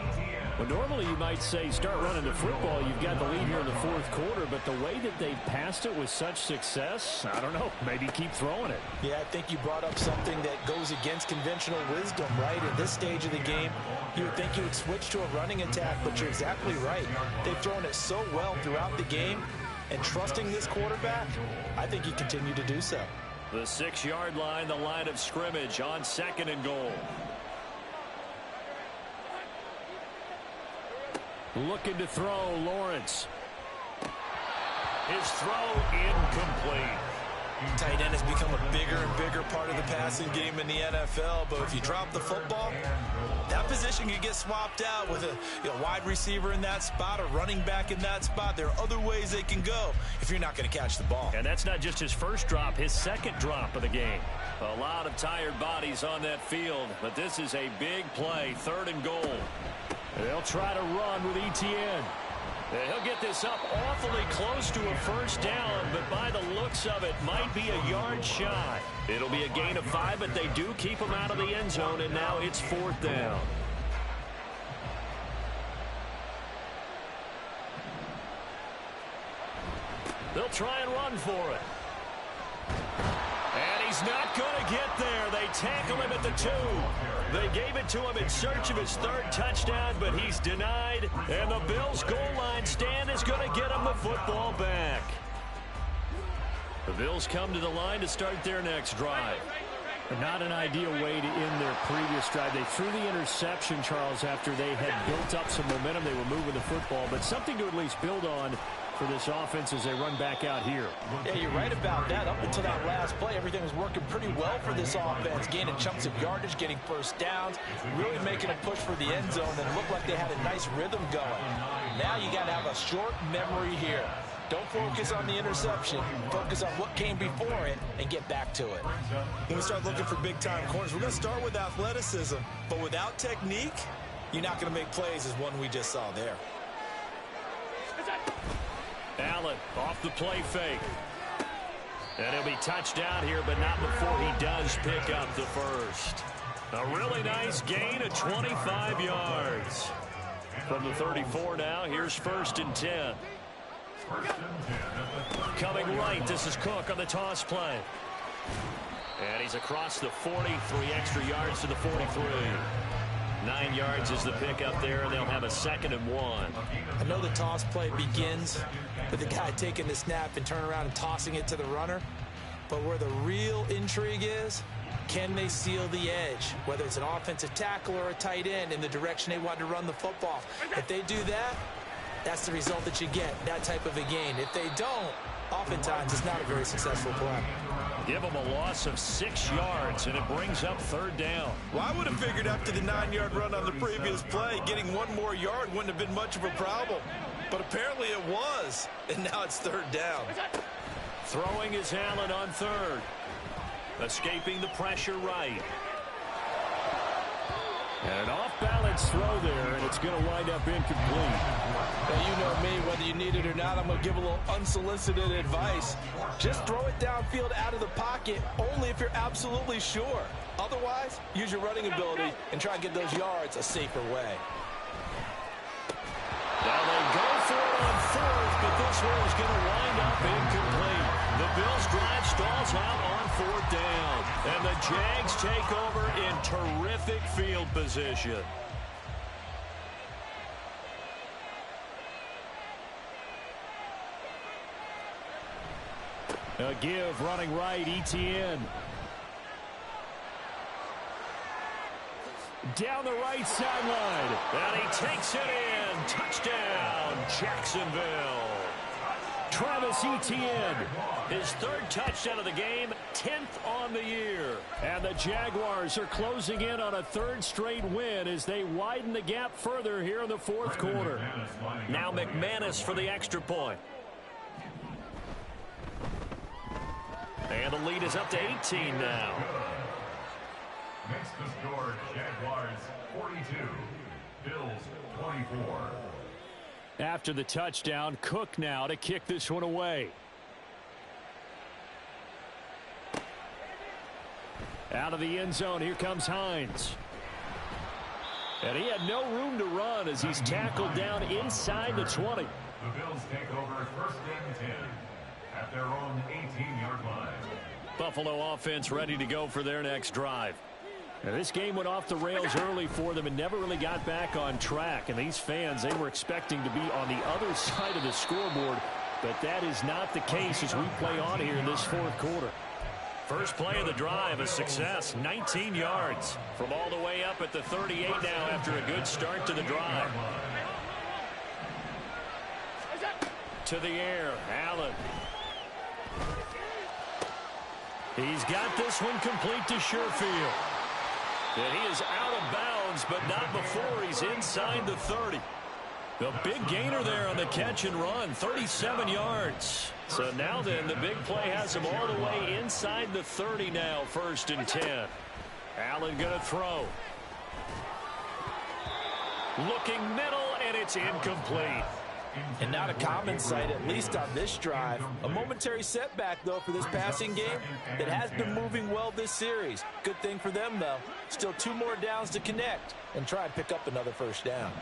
Well, normally you might say start running the football. You've got the lead here in the 4th quarter, but the way that they've passed it with such success, I don't know, maybe keep throwing it. Yeah, I think you brought up something that goes against conventional wisdom, right? At this stage of the game, you would think you would switch to a running attack, but you're exactly right. They've thrown it so well throughout the game, and trusting this quarterback, I think you continue to do so. The 6-yard line, the line of scrimmage on 2nd and goal. Looking to throw, Lawrence. His throw incomplete. Tight end has become a bigger and bigger part of the passing game in the NFL, but if you drop the football, that position can get swapped out with a wide receiver in that spot, a running back in that spot. There are other ways they can go if you're not going to catch the ball. And that's not just his first drop, his 2nd drop of the game. A lot of tired bodies on that field, but this is a big play, 3rd and goal. They'll try to run with ETN. And he'll get this up awfully close to a 1st down, but by the looks of it, might be a yard shy. It'll be a gain of 5, but they do keep him out of the end zone, and now it's 4th down. They'll try and run for it. And he's not going to get there. They tackle him at the 2. They gave it to him in search of his 3rd touchdown, but he's denied. And the Bills' goal line stand is going to get him the football back. The Bills come to the line to start their next drive. Not an ideal way to end their previous drive. They threw the interception, Charles, after they had built up some momentum. They were moving the football, but something to at least build on for this offense as they run back out here. Yeah, you're right about that. Up until that last play, everything was working pretty well for this offense, gaining chunks of yardage, getting first downs, really making a push for the end zone, and it looked like they had a nice rhythm going. Now you got to have a short memory here. Don't focus on the interception. Focus on what came before it and get back to it. When we start looking for big-time corners, we're going to start with athleticism, but without technique, you're not going to make plays as one we just saw there. Allen off the play fake. And he'll be touched down here, but not before he does pick up the first. A really nice gain of 25 yards. From the 34 now, here's 1st and 10. Coming right, this is Cook on the toss play. And he's across the 40, 3 extra yards to the 43. 9 yards is the pickup there, and they'll have a 2nd and 1. I know the toss play begins with the guy taking the snap and turning around and tossing it to the runner. But where the real intrigue is, can they seal the edge? Whether it's an offensive tackle or a tight end in the direction they want to run the football. If they do that, that's the result that you get, that type of a gain. If they don't, oftentimes it's not a very successful play. Give them a loss of 6 yards, and it brings up 3rd down. Well, I would have figured after the 9-yard run on the previous play, getting 1 more yard wouldn't have been much of a problem. But apparently it was, and now it's 3rd down. Throwing is Allen on 3rd. Escaping the pressure right. And an off-balance throw there, and it's going to wind up incomplete. Now, you know me, whether you need it or not, I'm going to give a little unsolicited advice. Just throw it downfield out of the pocket, only if you're absolutely sure. Otherwise, use your running ability and try and get those yards a safer way. Now they go for it on 4th, but this one is going to wind up incomplete. The Bills' drive stalls out on 4th down. And the Jags take over in terrific field position. A give running right, ETN. Down the right sideline. And he takes it in. Touchdown, Jacksonville. Travis Etienne, his 3rd touchdown of the game, 10th on the year. And the Jaguars are closing in on a 3rd straight win as they widen the gap further here in the 4th quarter. Now McManus for the extra point. And the lead is up to 18 now. Makes the score Jaguars 42, Bills 24. After the touchdown, Cook now to kick this one away. Out of the end zone, here comes Hines. And he had no room to run as he's tackled down inside the 20. The Bills take over 1st and 10 at their own 18-yard line. Buffalo offense ready to go for their next drive. Now, this game went off the rails early for them and never really got back on track. And these fans, they were expecting to be on the other side of the scoreboard. But that is not the case as we play on here in this 4th quarter. First play of the drive, a success, 19 yards from all the way up at the 38 now after a good start to the drive. To the air, Allen. He's got this one complete to Sherfield. And he is out of bounds, but not before he's inside the 30. The big gainer there on the catch and run, 37 yards. So now then, the big play has him all the way inside the 30 now, 1st and 10. Allen going to throw. Looking middle, and it's incomplete. And not a common sight, at least on this drive. A momentary setback, though, for this passing game that has been moving well this series. Good thing for them, though. Still 2 more downs to connect and try and pick up another 1st down.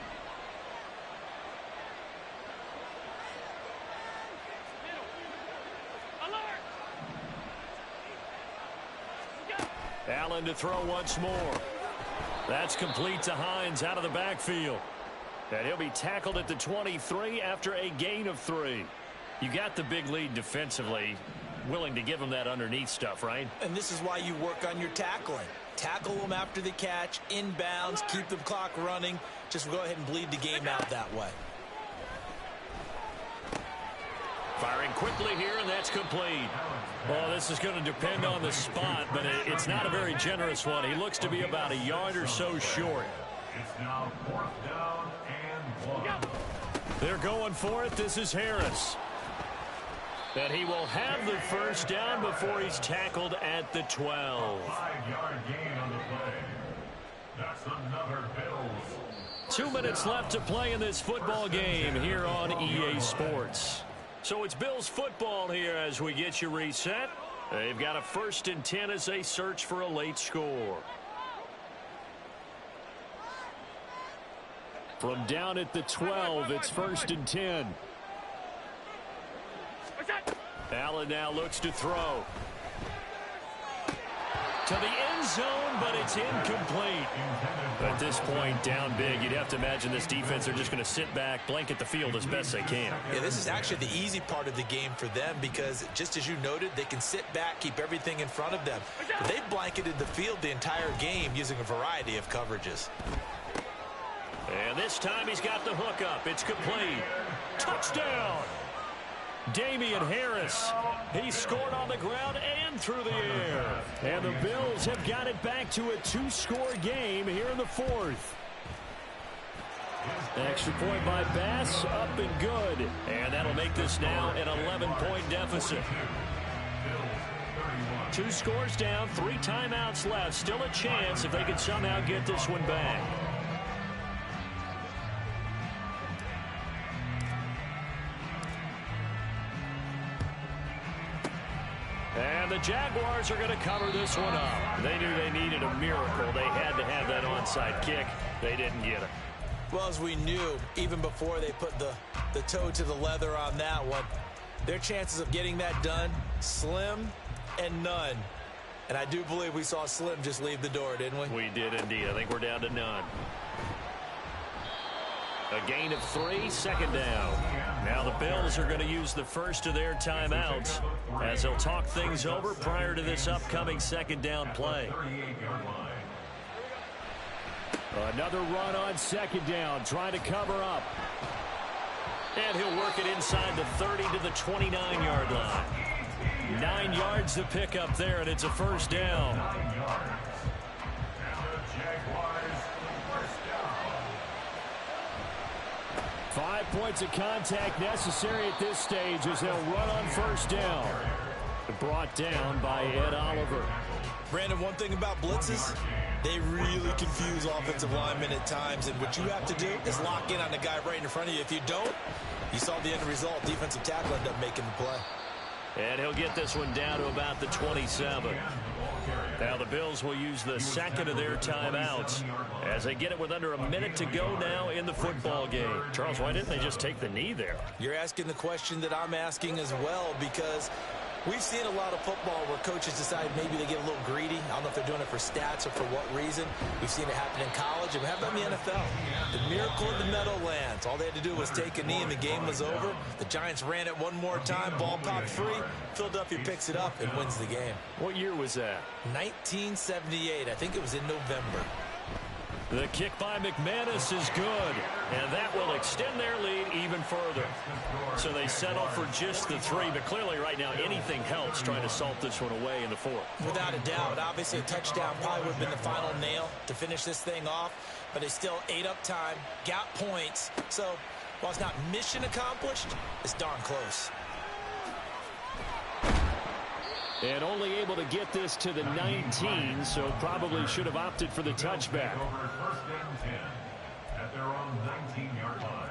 Allen to throw once more. That's complete to Hines out of the backfield. And he'll be tackled at the 23 after a gain of 3. You got the big lead defensively. Willing to give him that underneath stuff, right? And this is why you work on your tackling. Tackle them after the catch, inbounds, keep the clock running. Just go ahead and bleed the game out that way. Firing quickly here, and that's complete. Well, this is going to depend on the spot, but it's not a very generous one. He looks to be about a yard or so short. It's now 4th down and 1. They're going for it. This is Harris. And he will have the first down before he's tackled at the 12. 5-yard gain on the play. That's another Bills. 2 minutes left to play in this football game here on EA Sports. So it's Bills football here as we get you reset. They've got a 1st and 10 as they search for a late score. From down at the 12, it's 1st and 10. Allen now looks to throw. To the end zone, but it's incomplete. At this point, down big, you'd have to imagine this defense are just going to sit back, blanket the field as best they can. Yeah, this is actually the easy part of the game for them because, just as you noted, they can sit back, keep everything in front of them. But they've blanketed the field the entire game using a variety of coverages. And this time he's got the hook up. It's complete. Touchdown! Damian Harris. He scored on the ground and through the air. And the Bills have got it back to a 2-score game here in the 4th. Extra point by Bass, up and good. And that'll make this now an 11-point deficit. 2 scores down, 3 timeouts left. Still a chance if they could somehow get this one back. And the Jaguars are going to cover this one up. They knew they needed a miracle. They had to have that onside kick. They didn't get it. Well, as we knew, even before they put the toe to the leather on that one, their chances of getting that done, slim and none. And I do believe we saw Slim just leave the door, didn't we? We did indeed. I think we're down to none. A gain of 3, 2nd down. Now the Bills are going to use the first of their timeouts as they'll talk things over prior to this upcoming 2nd down play. Another run on 2nd down, trying to cover up. And he'll work it inside the 30 to the 29-yard line. 9 yards to pick up there, and it's a 1st down. 5 points of contact necessary at this stage as they'll run on 1st down. Brought down by Ed Oliver. Brandon, one thing about blitzes, they really confuse offensive linemen at times, and what you have to do is lock in on the guy right in front of you. If you don't, you saw the end result. Defensive tackle ended up making the play. And he'll get this one down to about the 27. Now the Bills will use the 2nd of their timeouts as they get it with under a minute to go now in the football game. Charles, why didn't they just take the knee there? You're asking the question that I'm asking as well, because we've seen a lot of football where coaches decide maybe they get a little greedy. I don't know if they're doing it for stats or for what reason. We've seen it happen in college, and we have it in the NFL. The miracle in the Meadowlands. All they had to do was take a knee, and the game was over. The Giants ran it one more time. Ball popped free. Philadelphia picks it up and wins the game. What year was that? 1978. I think it was in November. The kick by McManus is good, and that will extend their lead even further. So they settle for just the 3, but clearly right now anything helps trying to salt this one away in the 4th. Without a doubt. Obviously a touchdown probably would have been the final nail to finish this thing off, but they still ate up time, got points. So while it's not mission accomplished, it's darn close. And only able to get this to the 19, so probably should have opted for the touchback. First and 10 at their own 19-yard line.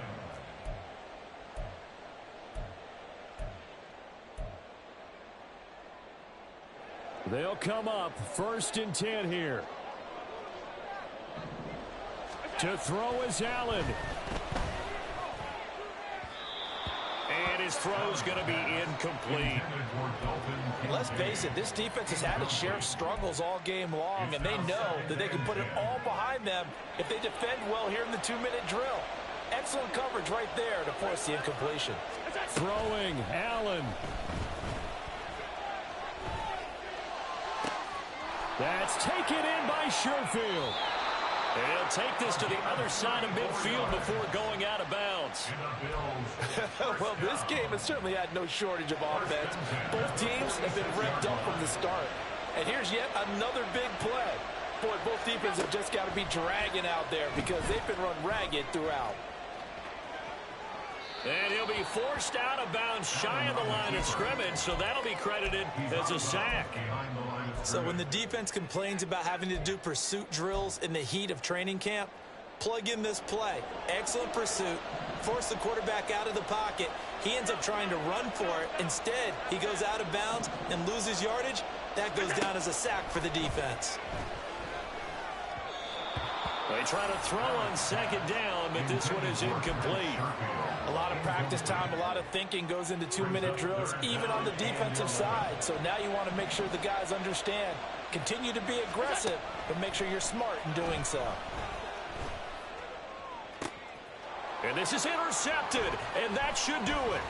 They'll come up 1st and 10 here. To throw is Allen. And his throw's going to be incomplete. And let's face it, this defense has had its share of struggles all game long, and they know that they can put it all behind them if they defend well here in the 2-minute drill. Excellent coverage right there to force the incompletion. Throwing, Allen. That's taken in by Sherfield. And he'll take this to the other side of midfield before going out of bounds. Well, this game has certainly had no shortage of offense. Both teams have been revved up from the start. And here's yet another big play. Boy, both defenses have just got to be dragging out there because they've been run ragged throughout. And he'll be forced out of bounds shy of the line of scrimmage, so that'll be credited as a sack. So when the defense complains about having to do pursuit drills in the heat of training camp, plug in this play. Excellent pursuit. Force the quarterback out of the pocket. He ends up trying to run for it. Instead, he goes out of bounds and loses yardage. That goes down as a sack for the defense. They try to throw on second down, but this one is incomplete. A lot of practice time, a lot of thinking goes into 2-minute drills, even on the defensive side. So now you want to make sure the guys understand. Continue to be aggressive, but make sure you're smart in doing so. And this is intercepted, and that should do it.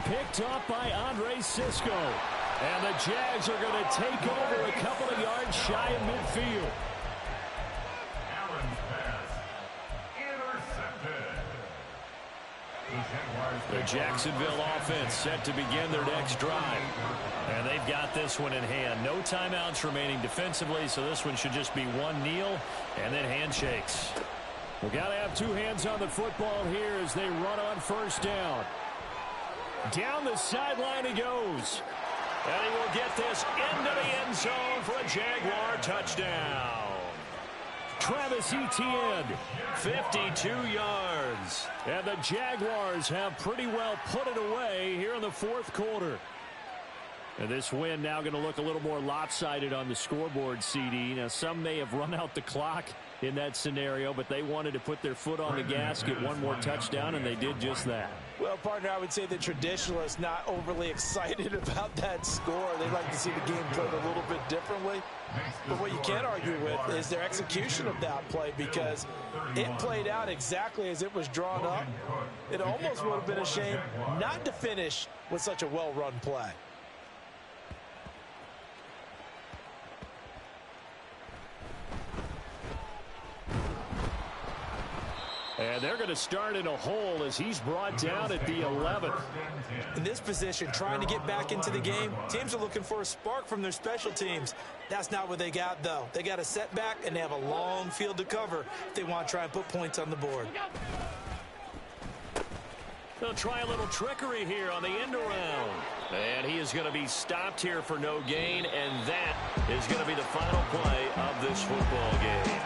Picked up by Andre Sisco. And the Jags are going to take over a couple of yards shy of midfield. The Jacksonville offense set to begin their next drive. And they've got this one in hand. No timeouts remaining defensively, so this one should just be one kneel and then handshakes. We've got to have two hands on the football here as they run on first down. Down the sideline he goes. And he will get this into the end zone for a Jaguar touchdown. Travis Etienne, 52 yards. And the Jaguars have pretty well put it away here in the fourth quarter. And this win now going to look a little more lopsided on the scoreboard, CD. Now, some may have run out the clock in that scenario, but they wanted to put their foot on the gas, get one more touchdown, and they did just that. Well, partner, I would say the traditionalists not overly excited about that score. They like to see the game played a little bit differently. But what you can't argue with is their execution of that play, because it played out exactly as it was drawn up. It almost would have been a shame not to finish with such a well-run play. And they're going to start in a hole as he's brought down at the 11th. In this position, trying to get back into the game, teams are looking for a spark from their special teams. That's not what they got, though. They got a setback, and they have a long field to cover if they want to try and put points on the board. They'll try a little trickery here on the end around. And he is going to be stopped here for no gain, and that is going to be the final play of this football game.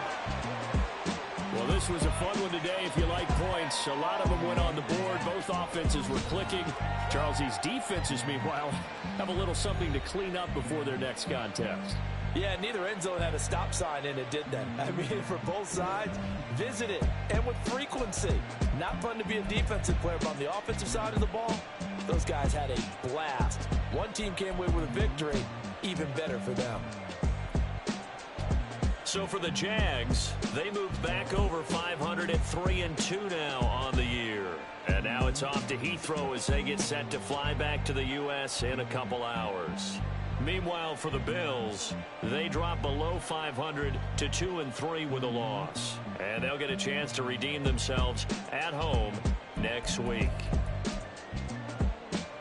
Well, this was a fun one today if you like points. A lot of them went on the board. Both offenses were clicking. Charles, these defenses, meanwhile, have a little something to clean up before their next contest. Yeah, neither end zone had a stop sign in it, did they? I mean, for both sides, visit it, and with frequency. Not fun to be a defensive player, but on the offensive side of the ball, those guys had a blast. One team came away with a victory, even better for them. So for the Jags, they moved back over 500 at 3-2 now on the year. And now it's off to Heathrow as they get set to fly back to the U.S. in a couple hours. Meanwhile, for the Bills, they drop below 500 to 2-3 with a loss. And they'll get a chance to redeem themselves at home next week.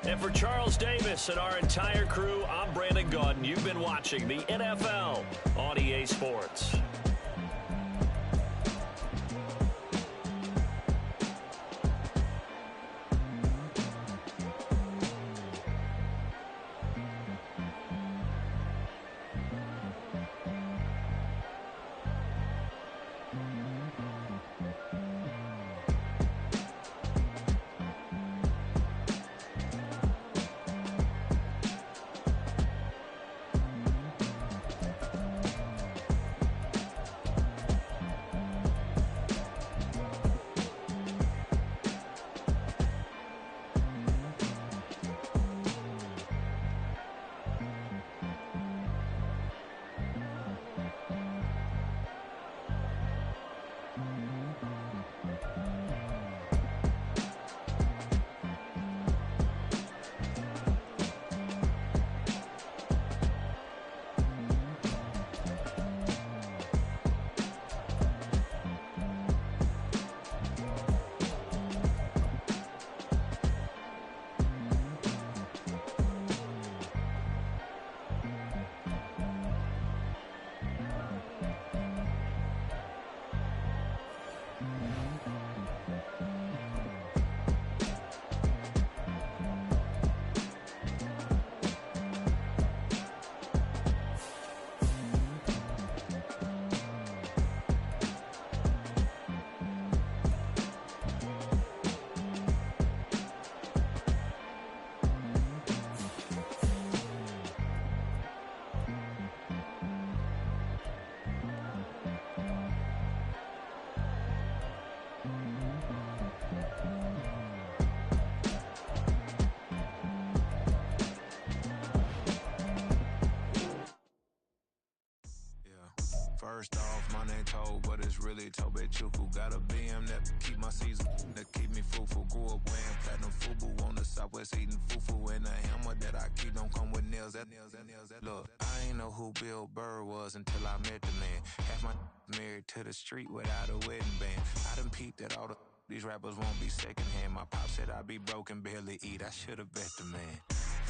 And for Charles Davis and our entire crew, I'm Brandon Gaudin. You've been watching the NFL on EA Sports. First off, my name Toe, but it's really Tobe Chuku. Got a BM that keep my season, that keep me fruitful. Grew up wearing platinum FUBU on the Southwest eating fufu. And the hammer that I keep don't come with nails. Look, I ain't know who Bill Burr was until I met the man. Half my married to the street without a wedding band. I done peeped at all these rappers won't be secondhand. My pop said I'd be broken, barely eat. I should've bet the man.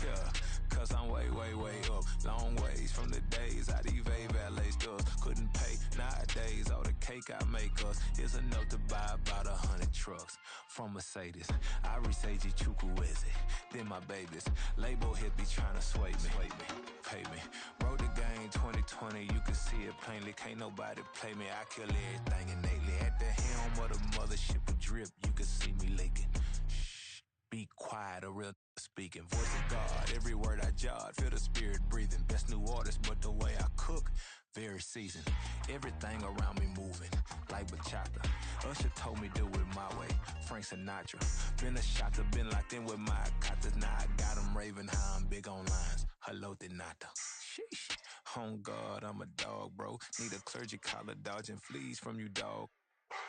Yeah, cause I'm way, way, way up. Long ways from the days I evade valet stores. Couldn't pay nowadays. All the cake I make us is enough to buy about 100 trucks from Mercedes. I resage Chukwueze, then my babies. Label hit be trying to sway me. Pay me. Wrote the game 2020, you can see it plainly. Can't nobody play me. I kill everything innately. At the helm of the mothership with drip, you can see me leaking. Shh, be quiet, a real speaking. Voice of God, every word I jot, feel the spirit breathing. Best new artist, but the way I cook, very seasoned. Everything around me moving, like bachata. Usher told me do it my way, Frank Sinatra. Been a shotter, been locked in with my katas. Now I got them raving how I'm big on lines. Hello, Denata. Sheesh. On God, I'm a dog, bro. Need a clergy collar, dodging fleas from you, dog.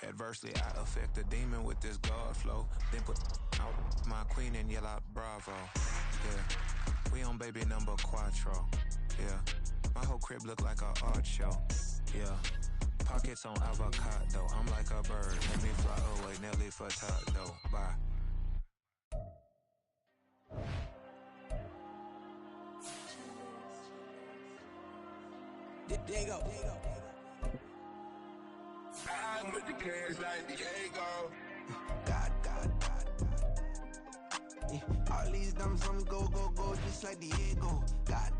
Adversely, I affect a demon with this God flow. Then put out my queen and yell out bravo. Yeah, we on baby number quattro. Yeah, my whole crib look like a art show. Yeah, pockets on avocado. I'm like a bird. Let me fly away, Nelly Furtado. Bye. Diego. I'm with the cash like Diego. God. Yeah, all these numbers on me go, just like Diego. God.